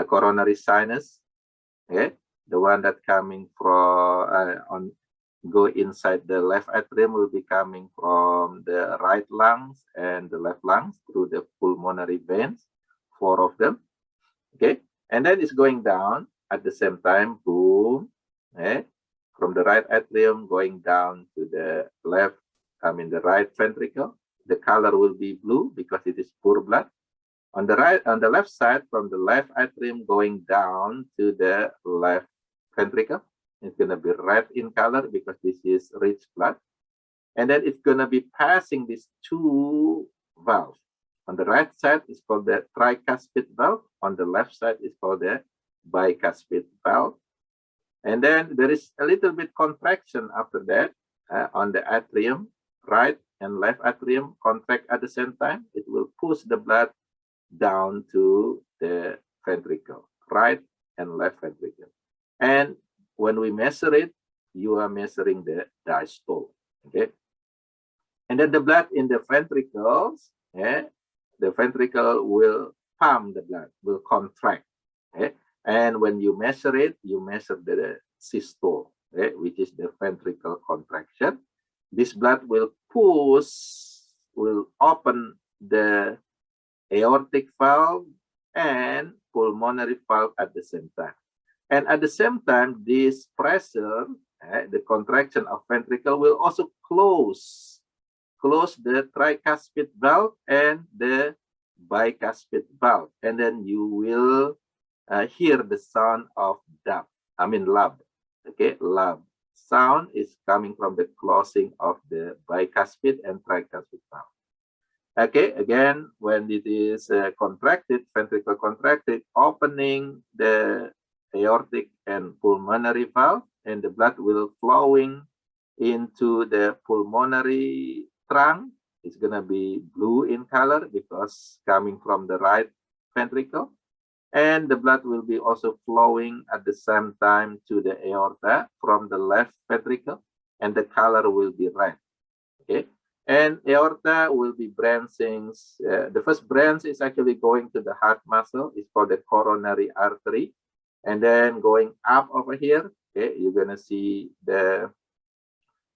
Speaker 1: coronary sinus. Okay, the one that coming from go inside the left atrium will be coming from the right lungs and the left lungs through the pulmonary veins, 4 of them. Okay, and then it's going down at the same time, boom, okay, from the right atrium going down to the left, the right ventricle. The color will be blue because it is poor blood. On the left side, from the left atrium going down to the left ventricle, it's going to be red in color because this is rich blood. And then it's going to be passing these two valves. On the right side is called the tricuspid valve. On the left side is called the bicuspid valve. And then there is a little bit contraction after that on the atrium, right and left atrium contract at the same time. It will push the blood down to the ventricle, right and left ventricle. And when we measure it, you are measuring the diastole, okay? And then the blood in the ventricles, the ventricle will pump the blood, will contract, okay? And when you measure it, you measure the systole, which is the ventricle contraction. This blood will push, will open the aortic valve and pulmonary valve at the same time. And at the same time, this pressure, the contraction of ventricle will also close the tricuspid valve and the bicuspid valve. And then you will hear the sound of lub. Okay, lub. Sound is coming from the closing of the bicuspid and tricuspid valve. Okay, again, when it is contracted, ventricle contracted, opening the aortic and pulmonary valve, and the blood will flowing into the pulmonary trunk. It's going to be blue in color because coming from the right ventricle. And the blood will be also flowing at the same time to the aorta from the left ventricle, and the color will be red. Okay, and aorta will be branching. The first branch is actually going to the heart muscle. It's called the coronary artery. And then going up over here, okay, you're going to see the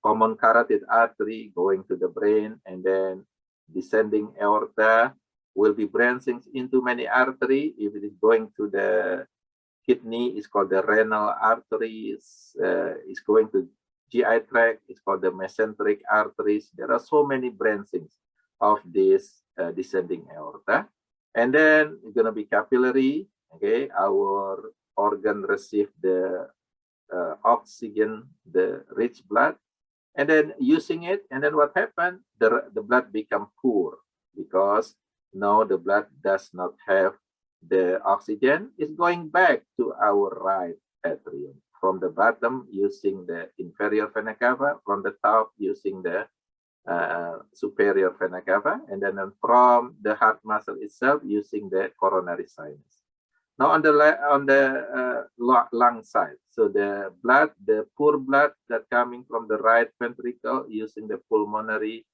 Speaker 1: common carotid artery going to the brain, and then descending aorta will be branching into many arteries. If it is going to the kidney, it's called the renal arteries. It's going to GI tract, it's called the mesenteric arteries. There are so many branchings of this descending aorta. And then it's going to be capillary. Okay, our organ receive the oxygen, the rich blood, and then using it. And then what happened? The blood become poor because now the blood does not have the oxygen. It's going back to our right atrium. From the bottom using the inferior vena cava, from the top using the superior vena cava, and then from the heart muscle itself using the coronary sinus. Now on the lung side, so the blood, the poor blood that coming from the right ventricle using the pulmonary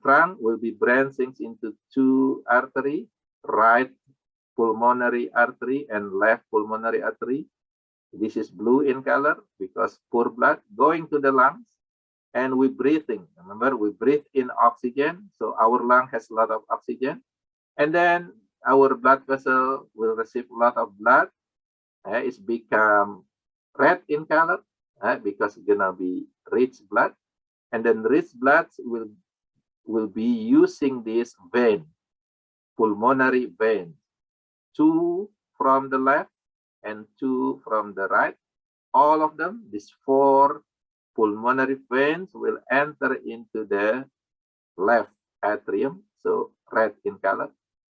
Speaker 1: trunk will be branching into two arteries, right pulmonary artery and left pulmonary artery. This is blue in color because poor blood going to the lungs, and we breathing. Remember, we breathe in oxygen, so our lung has a lot of oxygen, and then our blood vessel will receive a lot of blood. It's become red in color because it's gonna be rich blood, and then rich blood will be using this vein, pulmonary vein, two from the left and two from the right. All of them, these four pulmonary veins will enter into the left atrium, so red in color,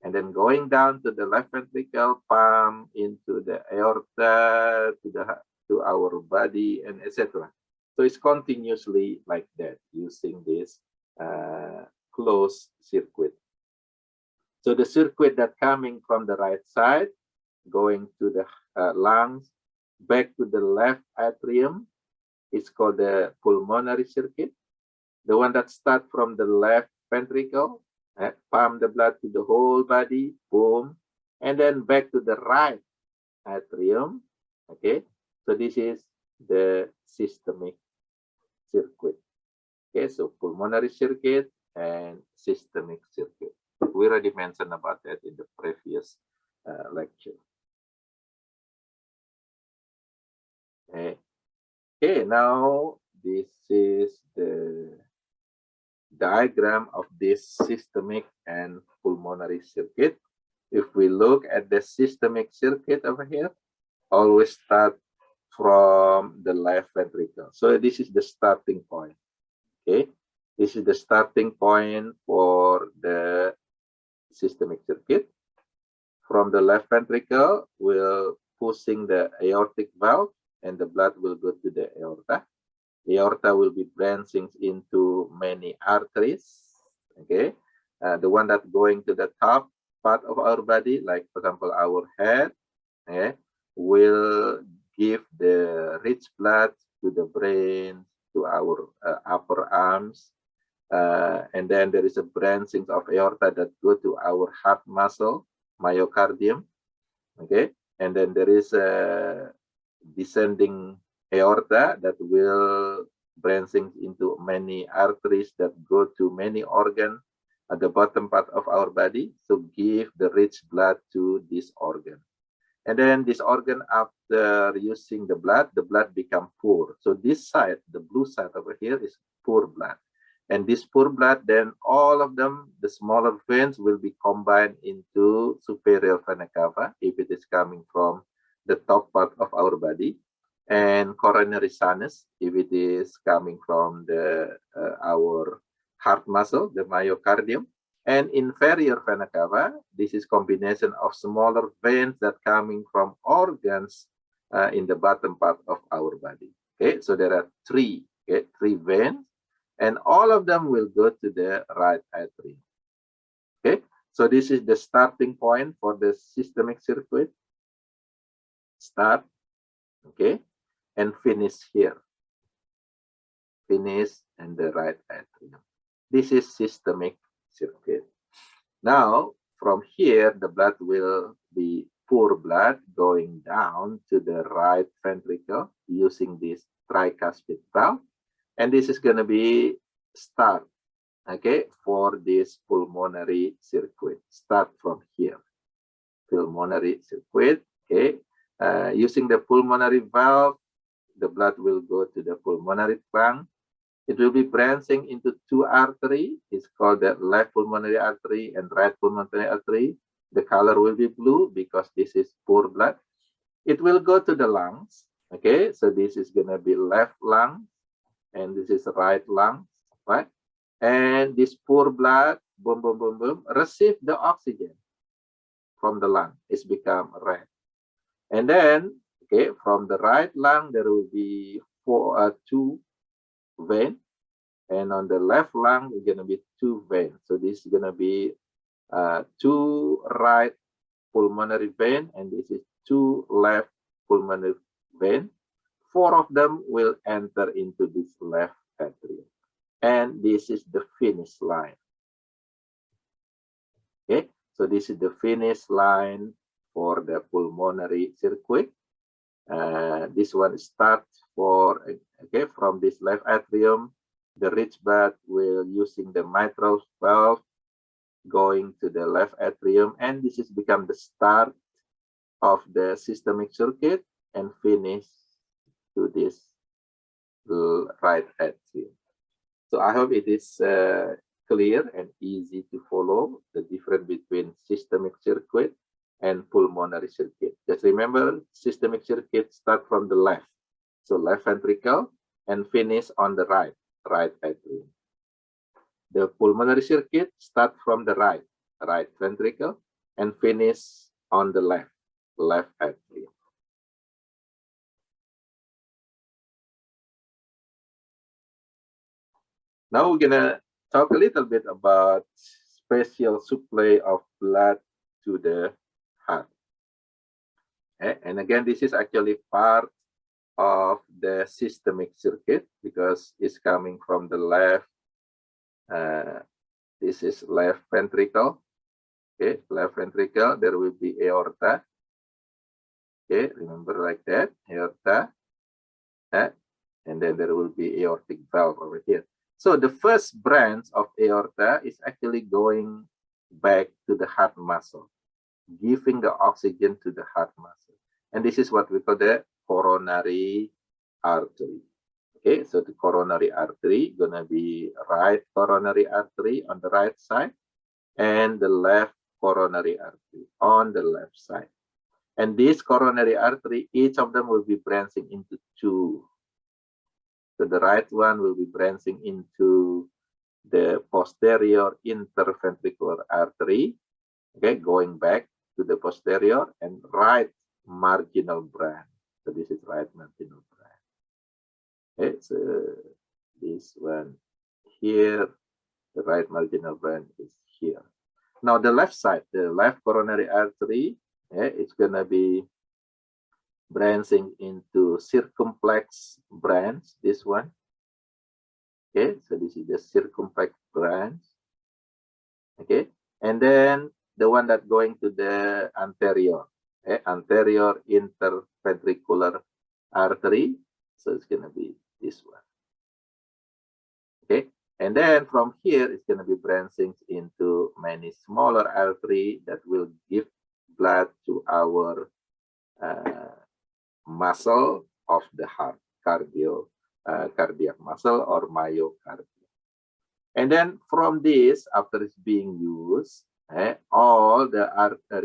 Speaker 1: and then going down to the left ventricle, pump into the aorta, to our body, and etc. So it's continuously like that using this closed circuit. So the circuit that coming from the right side, going to the lungs, back to the left atrium, is called the pulmonary circuit. The one that starts from the left ventricle, pump the blood to the whole body, boom, and then back to the right atrium. Okay, so this is the systemic circuit. Okay, so pulmonary circuit and systemic circuit. We already mentioned about that in the previous lecture. Okay. Okay, now this is the diagram of this systemic and pulmonary circuit. If we look at the systemic circuit over here, always start from the left ventricle. So this is the starting point. Okay, this is the starting point for the systemic circuit. From the left ventricle, we're pushing the aortic valve, and the blood will go to the aorta. The aorta will be branching into many arteries. Okay, the one that going to the top part of our body, like for example our head, okay, will give the rich blood to the brain, to our upper arms, and then there is a branching of aorta that go to our heart muscle, myocardium. Okay, and then there is a descending aorta that will branching into many arteries that go to many organs at the bottom part of our body to give the rich blood to this organ. And then this organ, after using the blood become poor. So this side, the blue side over here, is poor blood. And this poor blood, then all of them, the smaller veins will be combined into superior vena cava if it is coming from the top part of our body, and coronary sinus if it is coming from the our heart muscle, the myocardium. And inferior vena cava, this is combination of smaller veins that coming from organs in the bottom part of our body. Okay, so there are three veins, and all of them will go to the right atrium. Okay, so this is the starting point for the systemic circuit. Start, okay, and finish here. Finish in the right atrium. This is systemic circuit. Now, from here, the blood will be poor blood going down to the right ventricle using this tricuspid valve. And this is going to be start, okay, for this pulmonary circuit. Start from here. Pulmonary circuit, okay. Using the pulmonary valve, the blood will go to the pulmonary trunk. It will be branching into two arteries. It's called the left pulmonary artery and right pulmonary artery. The color will be blue because this is poor blood. It will go to the lungs. Okay, so this is going to be left lung, and this is right lung, right? And this poor blood, boom, boom, boom, boom, receive the oxygen from the lung. It's become red. And then, okay, from the right lung, there will be two veins. And on the left lung, it's going to be two veins. So this is going to be two right pulmonary vein, and this is two left pulmonary vein. Four of them will enter into this left atrium. And this is the finish line. Okay, so this is the finish line for the pulmonary circuit. This one starts for, okay, from this left atrium, the rich blood will using the mitral valve going to the left atrium, and this has become the start of the systemic circuit and finish to this right atrium. So I hope it is clear and easy to follow the difference between systemic circuit and pulmonary circuit. Just remember, systemic circuit start from the left, so left ventricle, and finish on the right atrium. The pulmonary circuit start from the right ventricle, and finish on the left atrium. Now we're gonna talk a little bit about special supply of blood to the heart. Okay? And again, this is actually part of the systemic circuit because it's coming from the left. This is left ventricle. Okay, left ventricle, there will be aorta. Okay, remember like that, aorta. And then there will be aortic valve over here. So the first branch of aorta is actually going back to the heart muscle, giving the oxygen to the heart muscle. And this is what we call the coronary artery. Okay, so the coronary artery gonna be right coronary artery on the right side and the left coronary artery on the left side. And this coronary artery, each of them will be branching into two. So the right one will be branching into the posterior interventricular artery, okay, going back to the posterior, and right marginal branch. So this is right marginal branch. Okay, so this one here, the right marginal branch is here. Now the left side, the left coronary artery, it's gonna be branching into circumflex branch, this one. Okay, so this is the circumflex branch. Okay, and then the one that going to the anterior, anterior interventricular artery. So it's gonna be this one. Okay, and then from here it's gonna be branching into many smaller artery that will give blood to our muscle of the heart, cardiac muscle or myocardium. And then from this, after it's being used, all the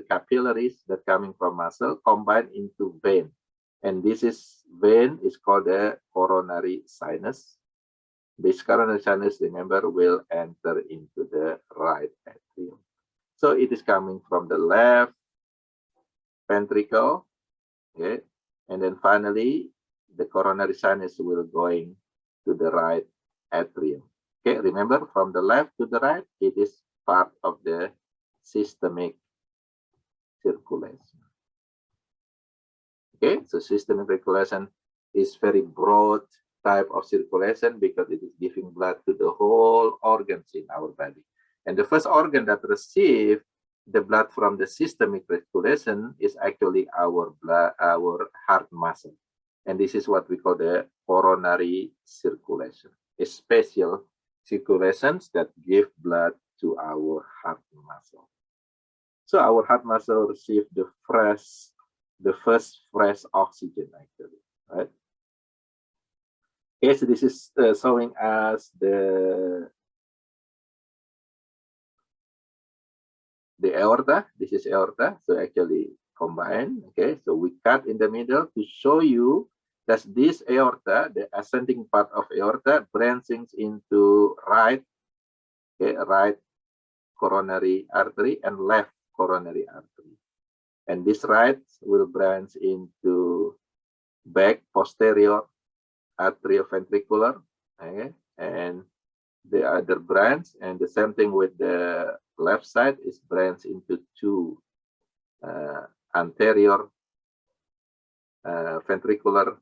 Speaker 1: capillaries that coming from muscle combine into vein. And this is vein is called the coronary sinus. This coronary sinus, remember, will enter into the right atrium. So it is coming from the left ventricle, okay, and then finally the coronary sinus will going to the right atrium. Okay, remember, from the left to the right, it is part of the systemic circulation. Okay, so systemic circulation is very broad type of circulation because it is giving blood to the whole organs in our body. And the first organ that receive the blood from the systemic circulation is actually our blood, our heart muscle. And this is what we call the coronary circulation, a special circulations that give blood to our heart muscle. So our heart muscle receive the first fresh oxygen actually, right? Okay, so this is showing us the aorta. This is aorta, so actually combined. Okay, so we cut in the middle to show you that this aorta, the ascending part of aorta, branching into right, okay, right coronary artery and left coronary artery. And this right will branch into back posterior atrioventricular, okay, and the other branch, and the same thing with the left side is branched into two anterior ventricular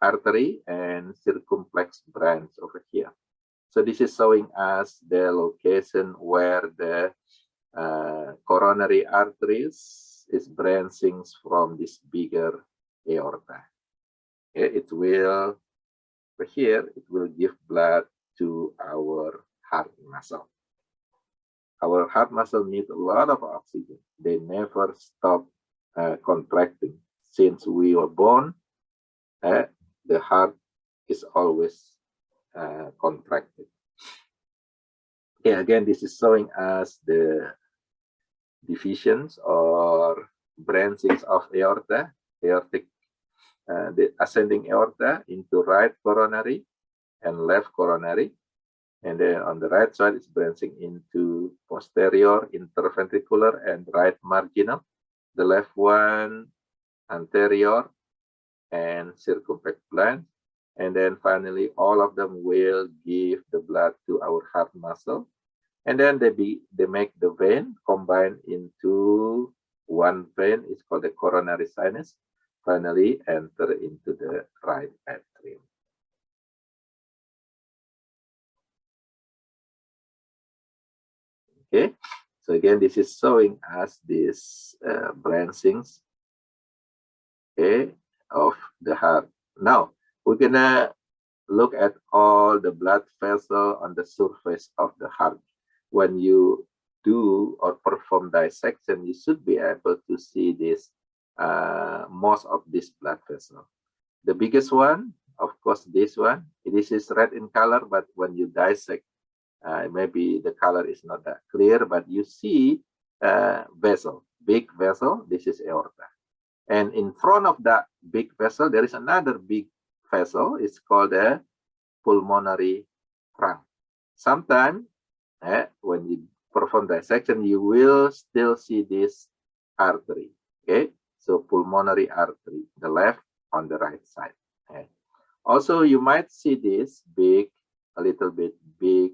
Speaker 1: artery and circumflex branch over here. So this is showing us the location where the coronary arteries is branching from this bigger aorta. Okay, it will, over here, it will give blood to our heart muscle. Our heart muscle needs a lot of oxygen. They never stop contracting. Since we were born, the heart is always contracted. Okay, again, this is showing us the divisions or branchings of aorta, aortic, the ascending aorta into right coronary and left coronary. And then on the right side, it's branching into posterior interventricular and right marginal. The left one, anterior and circumflex branch. And then finally, all of them will give the blood to our heart muscle. And then they make the vein combine into one vein. It's called the coronary sinus. Finally, enter into the right atrium. Okay, so again, this is showing us these branchings, okay, of the heart. Now we're gonna look at all the blood vessel on the surface of the heart. When you do or perform dissection, you should be able to see this most of this blood vessel. The biggest one of course, this one. This is red in color, but when you dissect, maybe the color is not that clear, but you see vessel, big vessel. This is aorta. And in front of that big vessel, there is another big vessel. It's called a pulmonary trunk. Sometimes, when you perform dissection, you will still see this artery. Okay, so pulmonary artery, the left on the right side. Okay. Also, you might see this big, a little bit big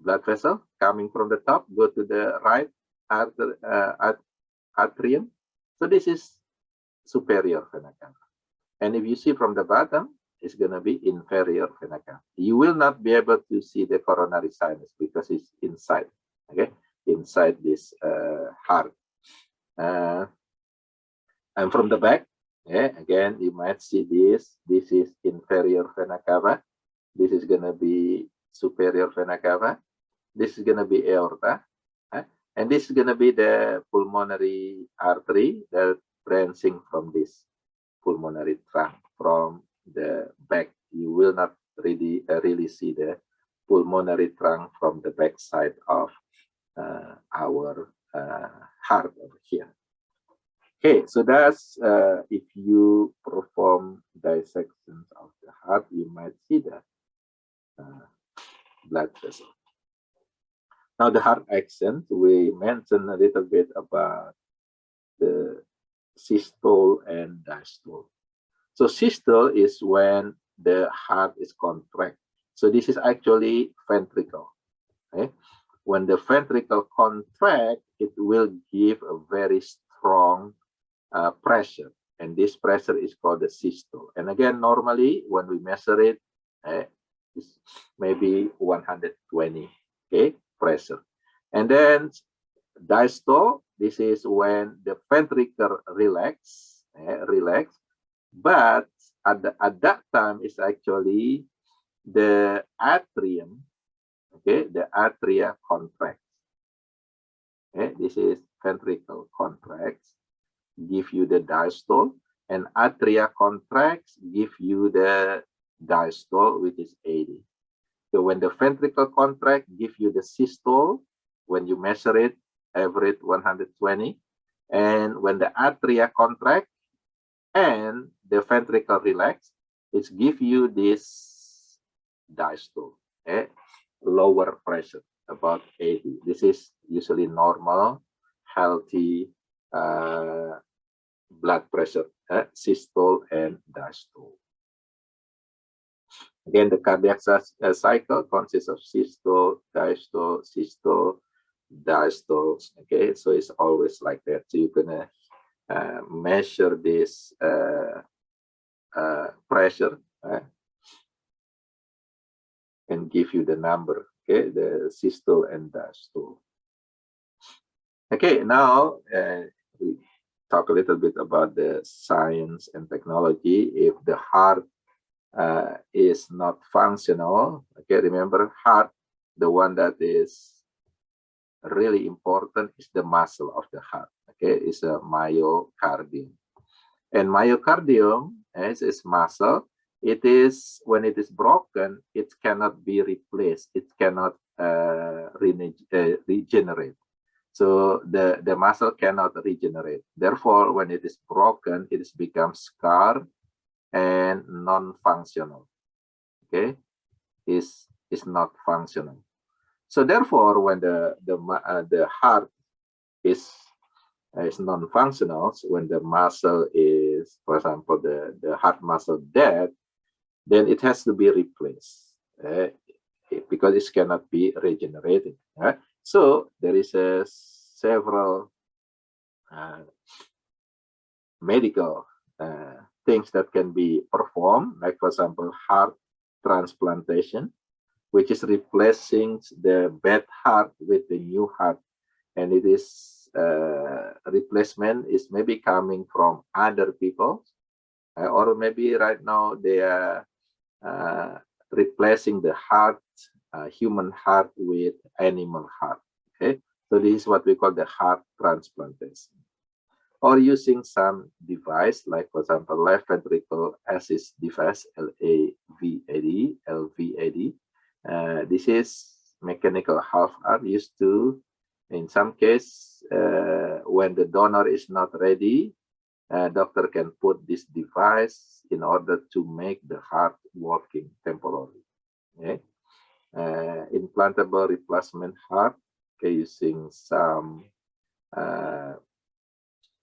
Speaker 1: blood vessel coming from the top, go to the right atrium. So this is superior vena cava. And if you see from the bottom, it's going to be inferior vena cava. You will not be able to see the coronary sinus because it's inside, okay, inside this heart. And from the back, again, you might see this. This is inferior vena cava. This is going to be superior vena cava. This is going to be aorta. And this is going to be the pulmonary artery that branching from this pulmonary trunk from the back. You will not really see the pulmonary trunk from the back side of our heart over here. Okay, so that's if you perform dissections of the heart, you might see the blood vessel. Now the heart accent, we mentioned a little bit about the systole and diastole. So systole is when the heart is contract. So this is actually ventricle. Okay? When the ventricle contract, it will give a very strong pressure, and this pressure is called the systole. And again, normally when we measure it, it's maybe 120, okay, pressure. And then diastole, this is when the ventricle relax, but at that time it's actually the atrium, okay, the atria contracts. Okay, this is ventricle contracts, give you the diastole, and atria contracts, give you the diastole, which is 80. So when the ventricle contract, give you the systole, when you measure it, average 120. And when the atria contract and the ventricle relax, it give you this diastole, okay? Lower pressure, about 80. This is usually normal, healthy blood pressure, systole and diastole. Again, the cardiac cycle consists of systole, diastole, diastole. Okay, so it's always like that. So you're gonna measure this pressure and give you the number. Okay, the systole and diastole. Okay, now we talk a little bit about the science and technology. If the heart is not functional, okay, remember heart, the one that is really important is the muscle of the heart, okay, is a myocardium. And myocardium is muscle. It is, when it is broken, it cannot be replaced, it cannot regenerate. So the muscle cannot regenerate. Therefore, when it is broken, it becomes scarred and non-functional. Okay, is not functional. So therefore, when the heart is non-functional, when the muscle is, for example, the heart muscle dead, then it has to be replaced because it cannot be regenerated. So there is several medical things that can be performed, like for example, heart transplantation, which is replacing the bad heart with the new heart, and it is replacement is maybe coming from other people, or maybe right now they are replacing the heart, human heart with animal heart. Okay, so this is what we call the heart transplantation. or using some device like, for example, left ventricle assist device, LVAD. This is mechanical half heart used to, in some case, when the donor is not ready, doctor can put this device in order to make the heart working temporarily. Okay? Implantable replacement heart, okay, using some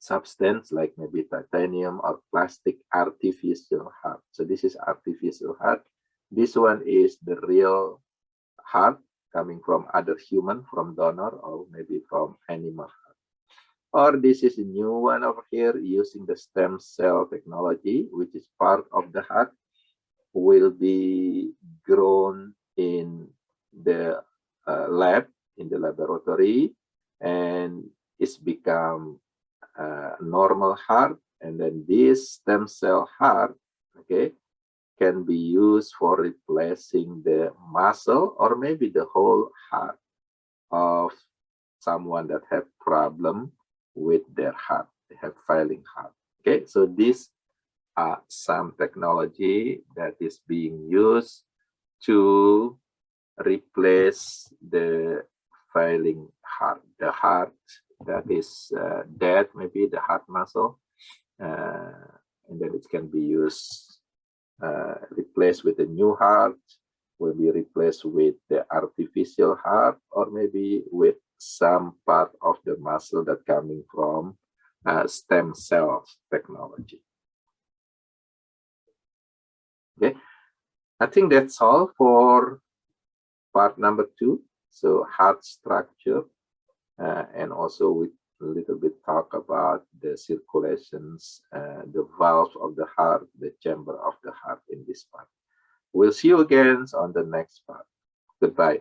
Speaker 1: substance like maybe titanium or plastic artificial heart. So this is artificial heart. This one is the real heart coming from other human, from donor, or maybe from animal heart. Or this is a new one over here using the stem cell technology, which is part of the heart, will be grown in the lab, in the laboratory, and it's become normal heart. And then this stem cell heart, okay, can be used for replacing the muscle or maybe the whole heart of someone that have problem with their heart. They have failing heart. Okay, so these are some technology that is being used to replace the failing heart, the heart that is dead, maybe the heart muscle, and then it can be used, replaced with a new heart, will be replaced with the artificial heart, or maybe with some part of the muscle that coming from stem cells technology. Okay, I think that's all for part number 2. So heart structure, and also with a little bit talk about the circulations, the valves of the heart, the chamber of the heart in this part. We'll see you again on the next part. Goodbye.